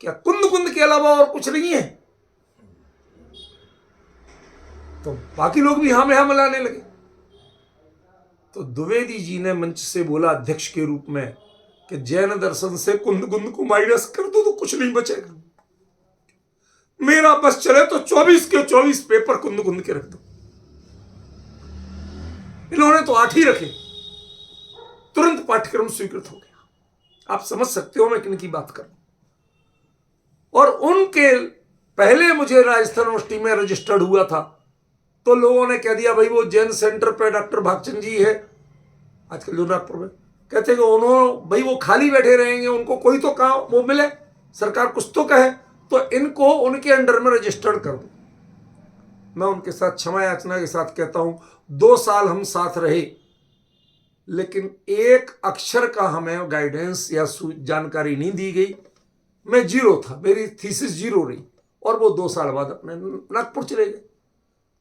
क्या कुंद कुंद के अलावा और कुछ नहीं है? तो बाकी लोग भी हाँ में हाँ मिलाने लगे। तो द्विवेदी जी ने मंच से बोला अध्यक्ष के रूप में कि जैन दर्शन से कुंद कुंद को माइनस कर दो तो कुछ नहीं बचेगा। मेरा बस चले तो 24 के 24 पेपर कुंद कुंद के रख दो। इन्होंने तो 8 ही रखे, तुरंत पाठ्यक्रम स्वीकृत हो गया। आप समझ सकते हो मैं किन की बात कर रहा हूं। और उनके पहले मुझे राजस्थान यूनिवर्सिटी में रजिस्टर्ड हुआ था तो लोगों ने कह दिया भाई वो जैन सेंटर पे डॉक्टर भागचंद जी है आजकल जो नागपुर में, कहते कि उन्होंने भाई वो खाली बैठे रहेंगे, उनको कोई तो काम वो मिले, सरकार कुछ तो कहे, तो इनको उनके अंडर में रजिस्टर्ड कर दो। मैं उनके साथ क्षमा याचना के साथ कहता हूं 2 साल हम साथ रहे, लेकिन एक अक्षर का हमें गाइडेंस या जानकारी नहीं दी गई। मैं जीरो था, मेरी थीसिस जीरो रही, और वो 2 साल बाद अपने नागपुर चले गए।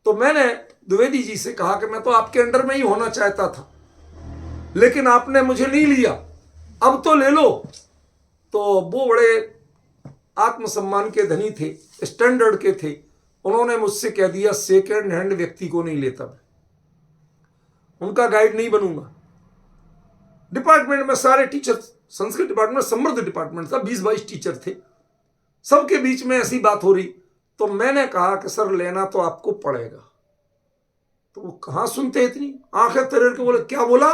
तो मैंने द्विवेदी जी से कहा कि मैं तो आपके अंडर में ही होना चाहता था, लेकिन आपने मुझे नहीं लिया, अब तो ले लो। तो वो बड़े आत्मसम्मान के धनी थे, स्टैंडर्ड के थे, उन्होंने मुझसे कह दिया सेकेंड हैंड व्यक्ति को नहीं लेता, मैं उनका गाइड नहीं बनूंगा। डिपार्टमेंट में सारे टीचर, संस्कृत डिपार्टमेंट समृद्ध डिपार्टमेंट था, 20-22 टीचर थे, सबके बीच में ऐसी बात हो रही। तो मैंने कहा कि सर लेना तो आपको पड़ेगा। तो वो कहाँ सुनते इतनी, आंखें तरेर के बोले क्या बोला?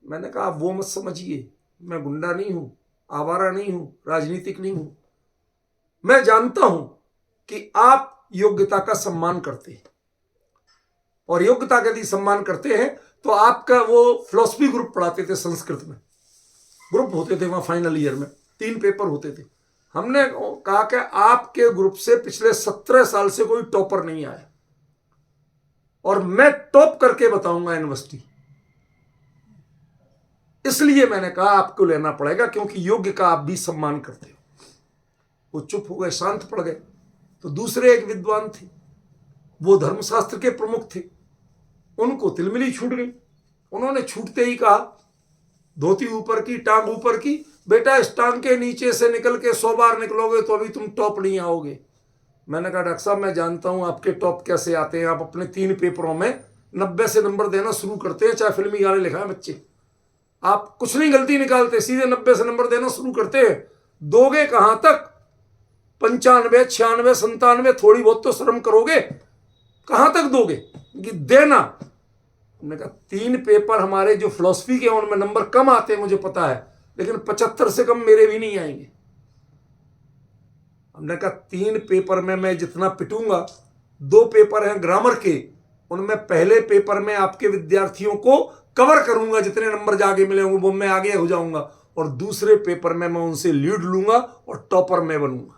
मैंने कहा वो मत समझिए, मैं गुंडा नहीं हूं, आवारा नहीं हूं, राजनीतिक नहीं हूं। मैं जानता हूं कि आप योग्यता का सम्मान करते हैं, और योग्यता का यदि सम्मान करते हैं तो आपका वो फिलॉसफी ग्रुप पढ़ाते थे, संस्कृत में ग्रुप होते थे वहां, फाइनल ईयर में 3 पेपर होते थे। हमने कहा कि आपके ग्रुप से पिछले 17 साल से कोई टॉपर नहीं आया, और मैं टॉप करके बताऊंगा यूनिवर्सिटी। इसलिए मैंने कहा आपको लेना पड़ेगा, क्योंकि योग्य का आप भी सम्मान करते हो। वो चुप हो गए, शांत पड़ गए। तो दूसरे एक विद्वान थे, वो धर्मशास्त्र के प्रमुख थे, उनको तिलमिली छूट गई। उन्होंने छूटते ही कहा, धोती ऊपर की, टांग ऊपर की, बेटा इस टांग के नीचे से निकल के 100 बार निकलोगे तो अभी तुम टॉप नहीं आओगे। मैंने कहा डॉक्टर साहब मैं जानता हूं आपके टॉप कैसे आते हैं। आप अपने 3 पेपरों में 90 से नंबर देना शुरू करते हैं, चाहे फिल्मी गाने लिखा है बच्चे, आप कुछ नहीं गलती निकालते, सीधे 90 से नंबर देना शुरू करते हैं। दोगे कहां तक? 95, 96, 97, थोड़ी बहुत तो शर्म करोगे, कहां तक दोगे कि देना? हमने कहा 3 पेपर हमारे जो फिलॉसफी के उनमें नंबर कम आते हैं मुझे पता है, लेकिन 75 से कम मेरे भी नहीं आएंगे। हमने कहा 3 पेपर में मैं जितना पिटूंगा, 2 पेपर हैं ग्रामर के, उनमें पहले पेपर में आपके विद्यार्थियों को कवर करूंगा, जितने नंबर जाके मिले होंगे वो मैं आगे हो जाऊंगा, और दूसरे पेपर में मैं उनसे लीड लूंगा और टॉपर मैं बनूंगा।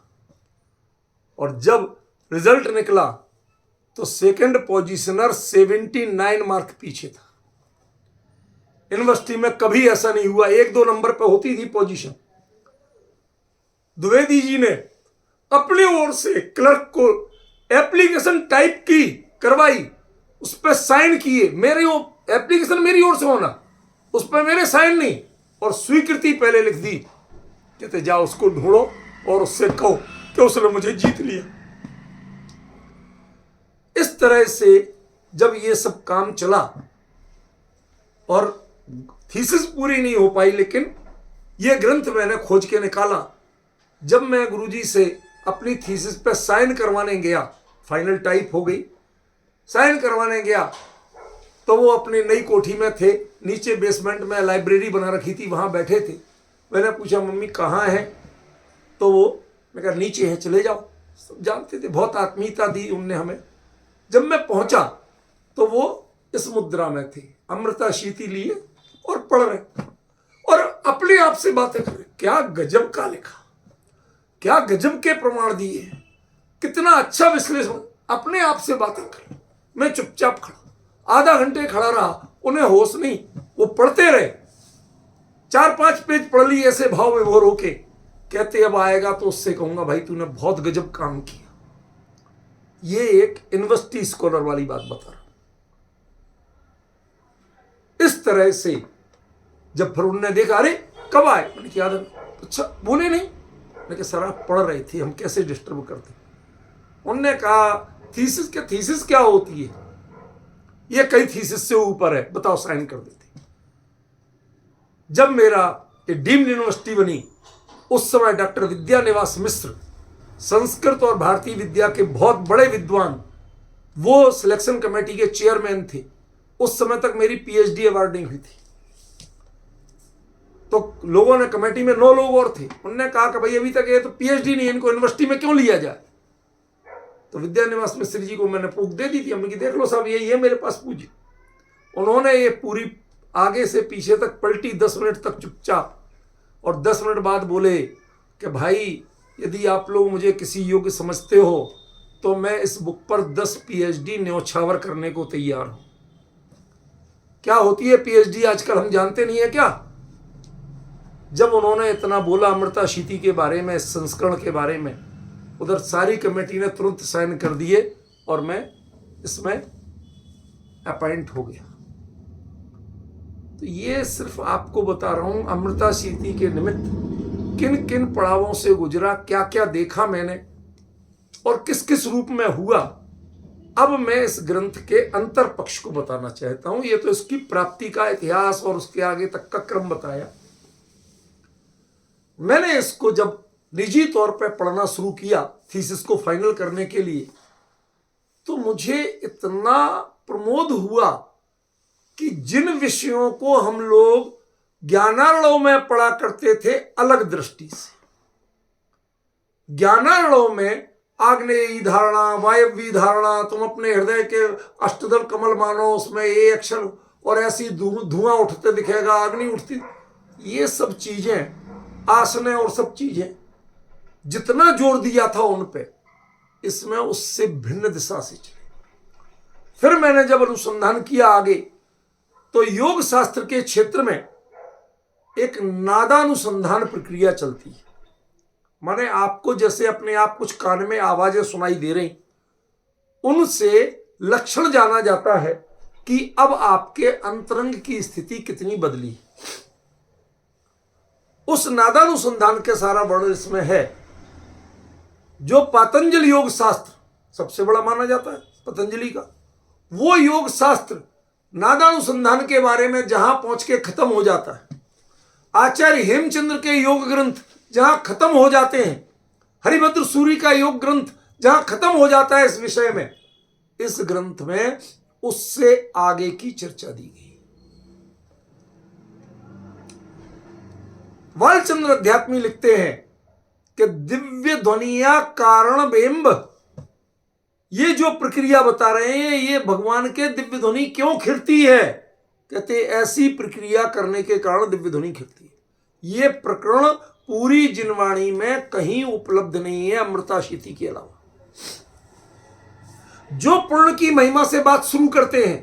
और जब रिजल्ट निकला तो सेकंड पोजीशनर 79 मार्क पीछे था। यूनिवर्सिटी में कभी ऐसा नहीं हुआ, 1-2 नंबर पे होती थी पोजीशन। द्विवेदी जी ने अपनी ओर से क्लर्क को एप्लीकेशन टाइप की, करवाई, उस पर साइन किए, मेरे वो एप्लीकेशन मेरी ओर से होना, उस पर मेरे साइन नहीं, और स्वीकृति पहले लिख दी। कहते जाओ उसको ढूंढो और उससे कहो कि उसने मुझे जीत लिया। इस तरह से जब ये सब काम चला और थीसिस पूरी नहीं हो पाई, लेकिन ये ग्रंथ मैंने खोज के निकाला। जब मैं गुरुजी से अपनी थीसिस पे साइन करवाने गया, फाइनल टाइप हो गई, साइन करवाने गया तो वो अपनी नई कोठी में थे, नीचे बेसमेंट में लाइब्रेरी बना रखी थी, वहां बैठे थे। मैंने पूछा मम्मी कहाँ है? तो वो, मैं कहा नीचे है, चले जाओ। सब जानते थे, बहुत आत्मीयता दी उनने हमें। जब मैं पहुंचा तो वो इस मुद्रा में थे, अमृता शीति लिए और पढ़ रहे और अपने आप से बातें कर रहे। क्या गजब का लिखा, क्या गजब के प्रमाण दिए, कितना अच्छा विश्लेषण, अपने आप से बातें कर। मैं चुपचाप खड़ा, आधा घंटे खड़ा रहा, उन्हें होश नहीं, वो पढ़ते रहे। 4-5 पेज पढ़ ली ऐसे भाव में वो रोके। कहते अब आएगा तो उससे कहूंगा भाई तूने बहुत गजब काम किया। ये एक यूनिवर्सिटी स्कॉलर वाली बात बता रहा हूं। इस तरह से जब फिर उन्होंने देखा, अरे कब आए? मैंने क्या अच्छा बोले नहीं। मैंने कहा सर आप पढ़ रहे थे, हम कैसे डिस्टर्ब करते? उन्होंने कहा थीसिस क्या होती है? ये कई थीसिस से ऊपर है, बताओ, साइन कर देते। जब मेरा ये डीम्ड यूनिवर्सिटी बनी, उस समय डॉक्टर विद्यानिवास मिश्र, संस्कृत और भारतीय विद्या के बहुत बड़े विद्वान, वो सिलेक्शन कमेटी के चेयरमैन थे। उस समय तक मेरी पीएचडी अवार्ड नहीं हुई थी। तो लोगों ने, कमेटी में 9 लोग और थे, उन्होंने कहा कि भाई अभी तक ये तो पीएचडी नहीं है, इनको यूनिवर्सिटी में क्यों लिया जाए? तो विद्यानिवास मिश्र जी को मैंने प्रूफ दे दी थी। हमने कहा देख लो साहब, ये मेरे पास पूछिए। उन्होंने ये पूरी आगे से पीछे तक पलटी 10 मिनट तक चुपचाप, और 10 मिनट बाद बोले कि भाई यदि आप लोग मुझे किसी योग्य समझते हो तो मैं इस बुक पर 10 पीएचडी न्योछावर करने को तैयार हूं। क्या होती है पीएचडी आजकल हम जानते नहीं है क्या? जब उन्होंने इतना बोला अमृता शीति के बारे में, संस्करण के बारे में, उधर सारी कमेटी ने तुरंत साइन कर दिए और मैं इसमें अपॉइंट हो गया। तो ये सिर्फ आपको बता रहा हूं अमृता शीति के निमित्त किन किन पड़ावों से गुजरा, क्या क्या देखा मैंने और किस किस रूप में हुआ। अब मैं इस ग्रंथ के अंतर पक्ष को बताना चाहता हूं। ये तो इसकी प्राप्ति का इतिहास और उसके आगे तक का क्रम बताया। मैंने इसको जब निजी तौर पर पढ़ना शुरू किया थीसिस को फाइनल करने के लिए, तो मुझे इतना प्रमोद हुआ कि जिन विषयों को हम लोग ज्ञानार्णव में पढ़ा करते थे अलग दृष्टि से, ज्ञानार्णव में आग्नेयी धारणा, वायव्य धारणा, तुम अपने हृदय के अष्टदल कमल मानो, उसमें ये अक्षर और ऐसी धुआं उठते दिखेगा, अग्नि उठती, ये सब चीजें, आसने और सब चीजें, जितना जोर दिया था उन पे, इसमें उससे भिन्न दिशा से चले। फिर मैंने जब अनुसंधान किया आगे, तो योग शास्त्र के क्षेत्र में एक नादानुसंधान प्रक्रिया चलती है। माने आपको जैसे अपने आप कुछ कान में आवाजें सुनाई दे रही, उनसे लक्षण जाना जाता है कि अब आपके अंतरंग की स्थिति कितनी बदली। उस नादानुसंधान के सारा वर्णन इसमें है। जो पतंजलि योग शास्त्र सबसे बड़ा माना जाता है पतंजलि का, वो योग शास्त्र नादानुसंधान के बारे में जहां पहुंच के खत्म हो जाता है, आचार्य हेमचंद्र के योग ग्रंथ जहां खत्म हो जाते हैं, हरिभद्र सूरी का योग ग्रंथ जहां खत्म हो जाता है इस विषय में, इस ग्रंथ में उससे आगे की चर्चा दी गई। बालचंद्र अध्यात्मी लिखते हैं कि दिव्य ध्वनिया कारण बिंब, ये जो प्रक्रिया बता रहे हैं ये भगवान के दिव्य ध्वनि क्यों खिलती है। कहते ऐसी प्रक्रिया करने के कारण दिव्य ध्वनि खिलती है। ये प्रकरण पूरी जिनवाणी में कहीं उपलब्ध नहीं है अमृताशीति के अलावा। जो पूर्ण की महिमा से बात शुरू करते हैं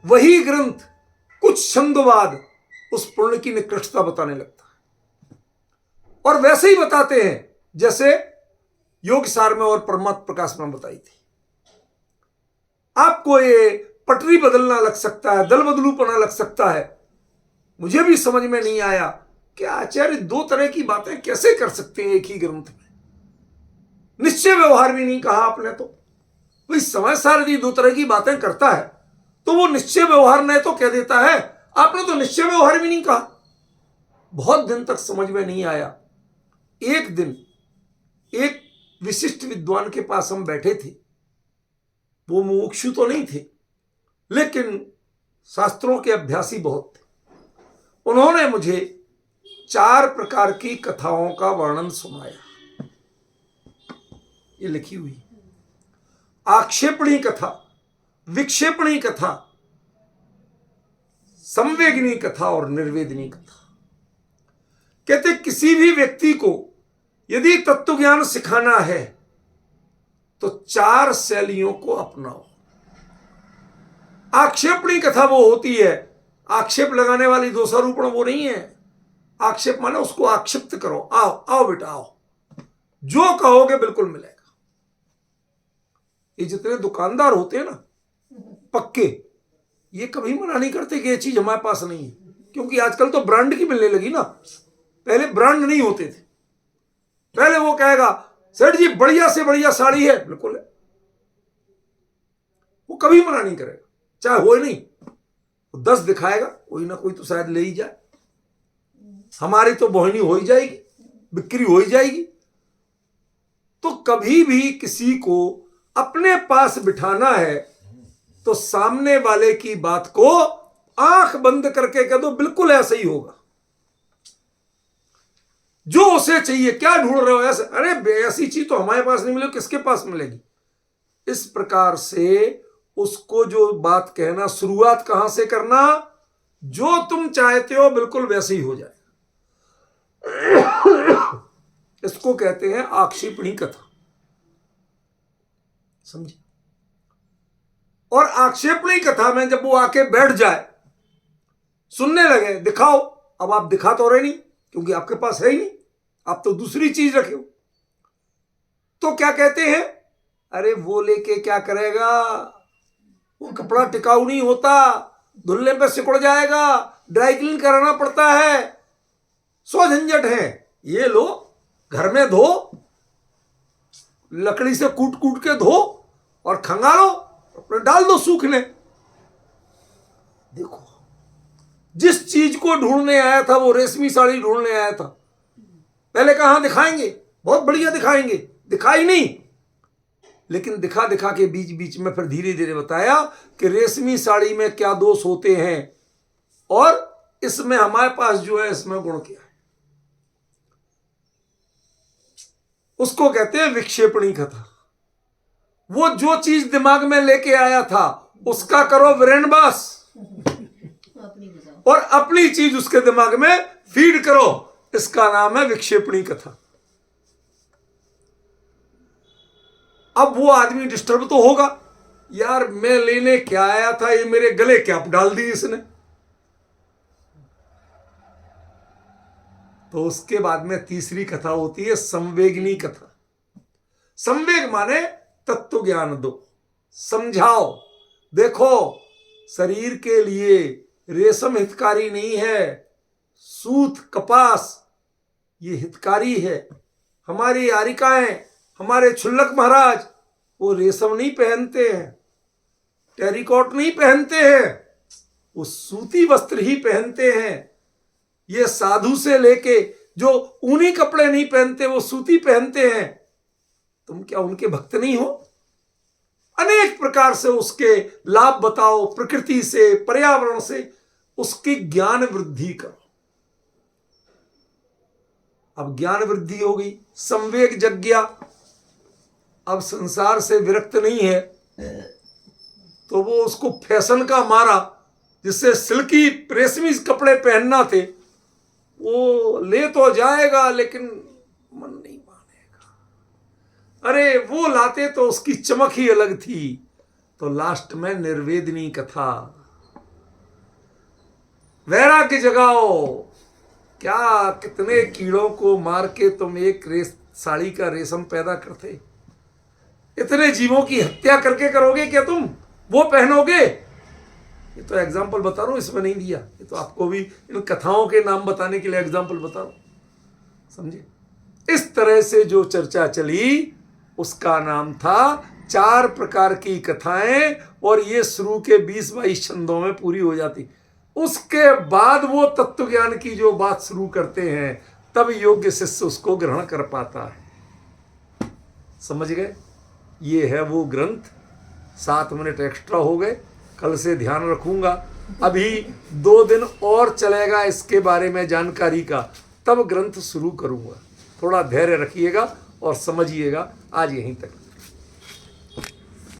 वही ग्रंथ कुछ छंद बाद उस पूर्ण की निकृष्टता बताने लगता है, और वैसे ही बताते हैं जैसे योग सार में और परमात्म प्रकाश में बताई थी। आपको ये पटरी बदलना लग सकता है, दल बदलूपना लग सकता है। मुझे भी समझ में नहीं आया कि आचार्य दो तरह की बातें कैसे कर सकते हैं एक ही ग्रंथ में। निश्चय व्यवहार भी नहीं कहा आपने, तो भाई समय सारथी दो तरह की बातें करता है तो वो निश्चय व्यवहार नहीं तो कह देता है, आपने तो निश्चय व्यवहार भी नहीं कहा। बहुत दिन तक समझ में नहीं आया। एक दिन एक विशिष्ट विद्वान के पास हम बैठे थे। वो मुमुक्षु तो नहीं थे लेकिन शास्त्रों के अभ्यासी बहुत थे। उन्होंने मुझे 4 प्रकार की कथाओं का वर्णन सुनाया। ये लिखी हुई आक्षेपणी कथा, विक्षेपणी कथा, संवेगनी कथा और निर्वेदनी कथा। कहते किसी भी व्यक्ति को यदि तत्व ज्ञान सिखाना है तो 4 शैलियों को अपनाओ। आक्षेपणी कथा वो होती है, आक्षेप लगाने वाली दोषारोपण वो नहीं है। आक्षेप माने उसको आक्षिप्त करो, आओ आओ बेटा आओ, जो कहोगे बिल्कुल मिलेगा। ये जितने दुकानदार होते हैं ना पक्के, ये कभी मना नहीं करते कि ये चीज हमारे पास नहीं है, क्योंकि आजकल तो ब्रांड की मिलने लगी ना। पहले ब्रांड नहीं होते थे। पहले वो कहेगा सेठ जी बढ़िया से बढ़िया साड़ी है, बिल्कुल है, वो कभी मना नहीं करेगा, चाहे हो नहीं। 10 दिखाएगा, कोई ना कोई तो शायद ले ही जाए, हमारी तो बोहनी हो ही जाएगी, बिक्री हो ही जाएगी। तो कभी भी किसी को अपने पास बिठाना है तो सामने वाले की बात को आंख बंद करके कह दो बिल्कुल ऐसा ही होगा, जो उसे चाहिए। क्या ढूंढ रहे हो ऐसे, अरे ऐसी चीज तो हमारे पास नहीं मिलेगी, किसके पास मिलेगी। इस प्रकार से उसको जो बात कहना, शुरुआत कहां से करना, जो तुम चाहते हो बिल्कुल वैसे ही हो जाए। इसको कहते हैं आक्षेपणी कथा, समझे। और आक्षेपणी कथा में जब वो आके बैठ जाए, सुनने लगे, दिखाओ। अब आप दिखा तो रहे नहीं क्योंकि आपके पास है ही नहीं, आप तो दूसरी चीज रखे हो। तो क्या कहते हैं, अरे वो लेके क्या करेगा, वो कपड़ा टिकाऊ नहीं होता, धुलने पे सिकुड़ जाएगा, ड्राई क्लीन कराना पड़ता है, 100 झंझट है। ये लो घर में धो, लकड़ी से कूट कूट के धो और खंगालो, अपने डाल दो सूखने। देखो जिस चीज को ढूंढने आया था, वो रेशमी साड़ी ढूंढने आया था, पहले कहां दिखाएंगे, बहुत बढ़िया दिखाएंगे, दिखाई नहीं। लेकिन दिखा दिखा के बीच बीच में फिर धीरे धीरे बताया कि रेशमी साड़ी में क्या दोष होते हैं और इसमें हमारे पास जो है इसमें गुण क्या है। उसको कहते हैं विक्षेपणी कथा। वो जो चीज दिमाग में लेके आया था उसका करो विरेंडबास और अपनी चीज उसके दिमाग में फीड करो, इसका नाम है विक्षेपणी कथा। अब वो आदमी डिस्टर्ब तो होगा, यार मैं लेने क्या आया था, ये मेरे गले क्या डाल दी इसने। तो उसके बाद में तीसरी कथा होती है संवेगनी कथा। संवेग माने तत्व ज्ञान दो, समझाओ। देखो, शरीर के लिए रेशम हितकारी नहीं है, सूत कपास ये हितकारी है। हमारी यारिकाएं, हमारे क्षुल्लक महाराज वो रेशम नहीं पहनते हैं, टेरिकॉट नहीं पहनते हैं, वो सूती वस्त्र ही पहनते हैं। ये साधु से लेके जो ऊनी कपड़े नहीं पहनते वो सूती पहनते हैं। तुम क्या उनके भक्त नहीं हो? अनेक प्रकार से उसके लाभ बताओ, प्रकृति से, पर्यावरण से उसकी ज्ञान वृद्धि करो। अब ज्ञान वृद्धि हो गई, संवेग जग गया, अब संसार से विरक्त नहीं है, तो वो उसको फैशन का मारा, जिससे सिल्की रेशमी कपड़े पहनना थे, वो ले तो जाएगा लेकिन मन नहीं मानेगा। अरे वो लाते तो उसकी चमक ही अलग थी। तो लास्ट में निर्वेदनी कथा, वैराग्य जगाओ। क्या कितने कीड़ों को मार के तुम एक साड़ी का रेशम पैदा करते? इतने जीवों की हत्या करके करोगे क्या तुम? वो पहनोगे? ये तो एग्जाम्पल बता रहा हूं, इसमें नहीं दिया। ये तो आपको भी इन कथाओं के नाम बताने के लिए एग्जाम्पल बता रहा हूं, समझे? इस तरह से जो चर्चा चली उसका नाम था 4 प्रकार की कथाएं, और ये शुरू के 20-22 छंदों में पूरी हो जाती। उसके बाद वो तत्व ज्ञान की जो बात शुरू करते हैं, तब योग्य शिष्य उसको ग्रहण कर पाता है। समझ गए? ये है वो ग्रंथ। 7 मिनट एक्स्ट्रा हो गए, कल से ध्यान रखूंगा। अभी 2 दिन और चलेगा इसके बारे में जानकारी का, तब ग्रंथ शुरू करूंगा। थोड़ा धैर्य रखिएगा और समझिएगा। आज यहीं तक।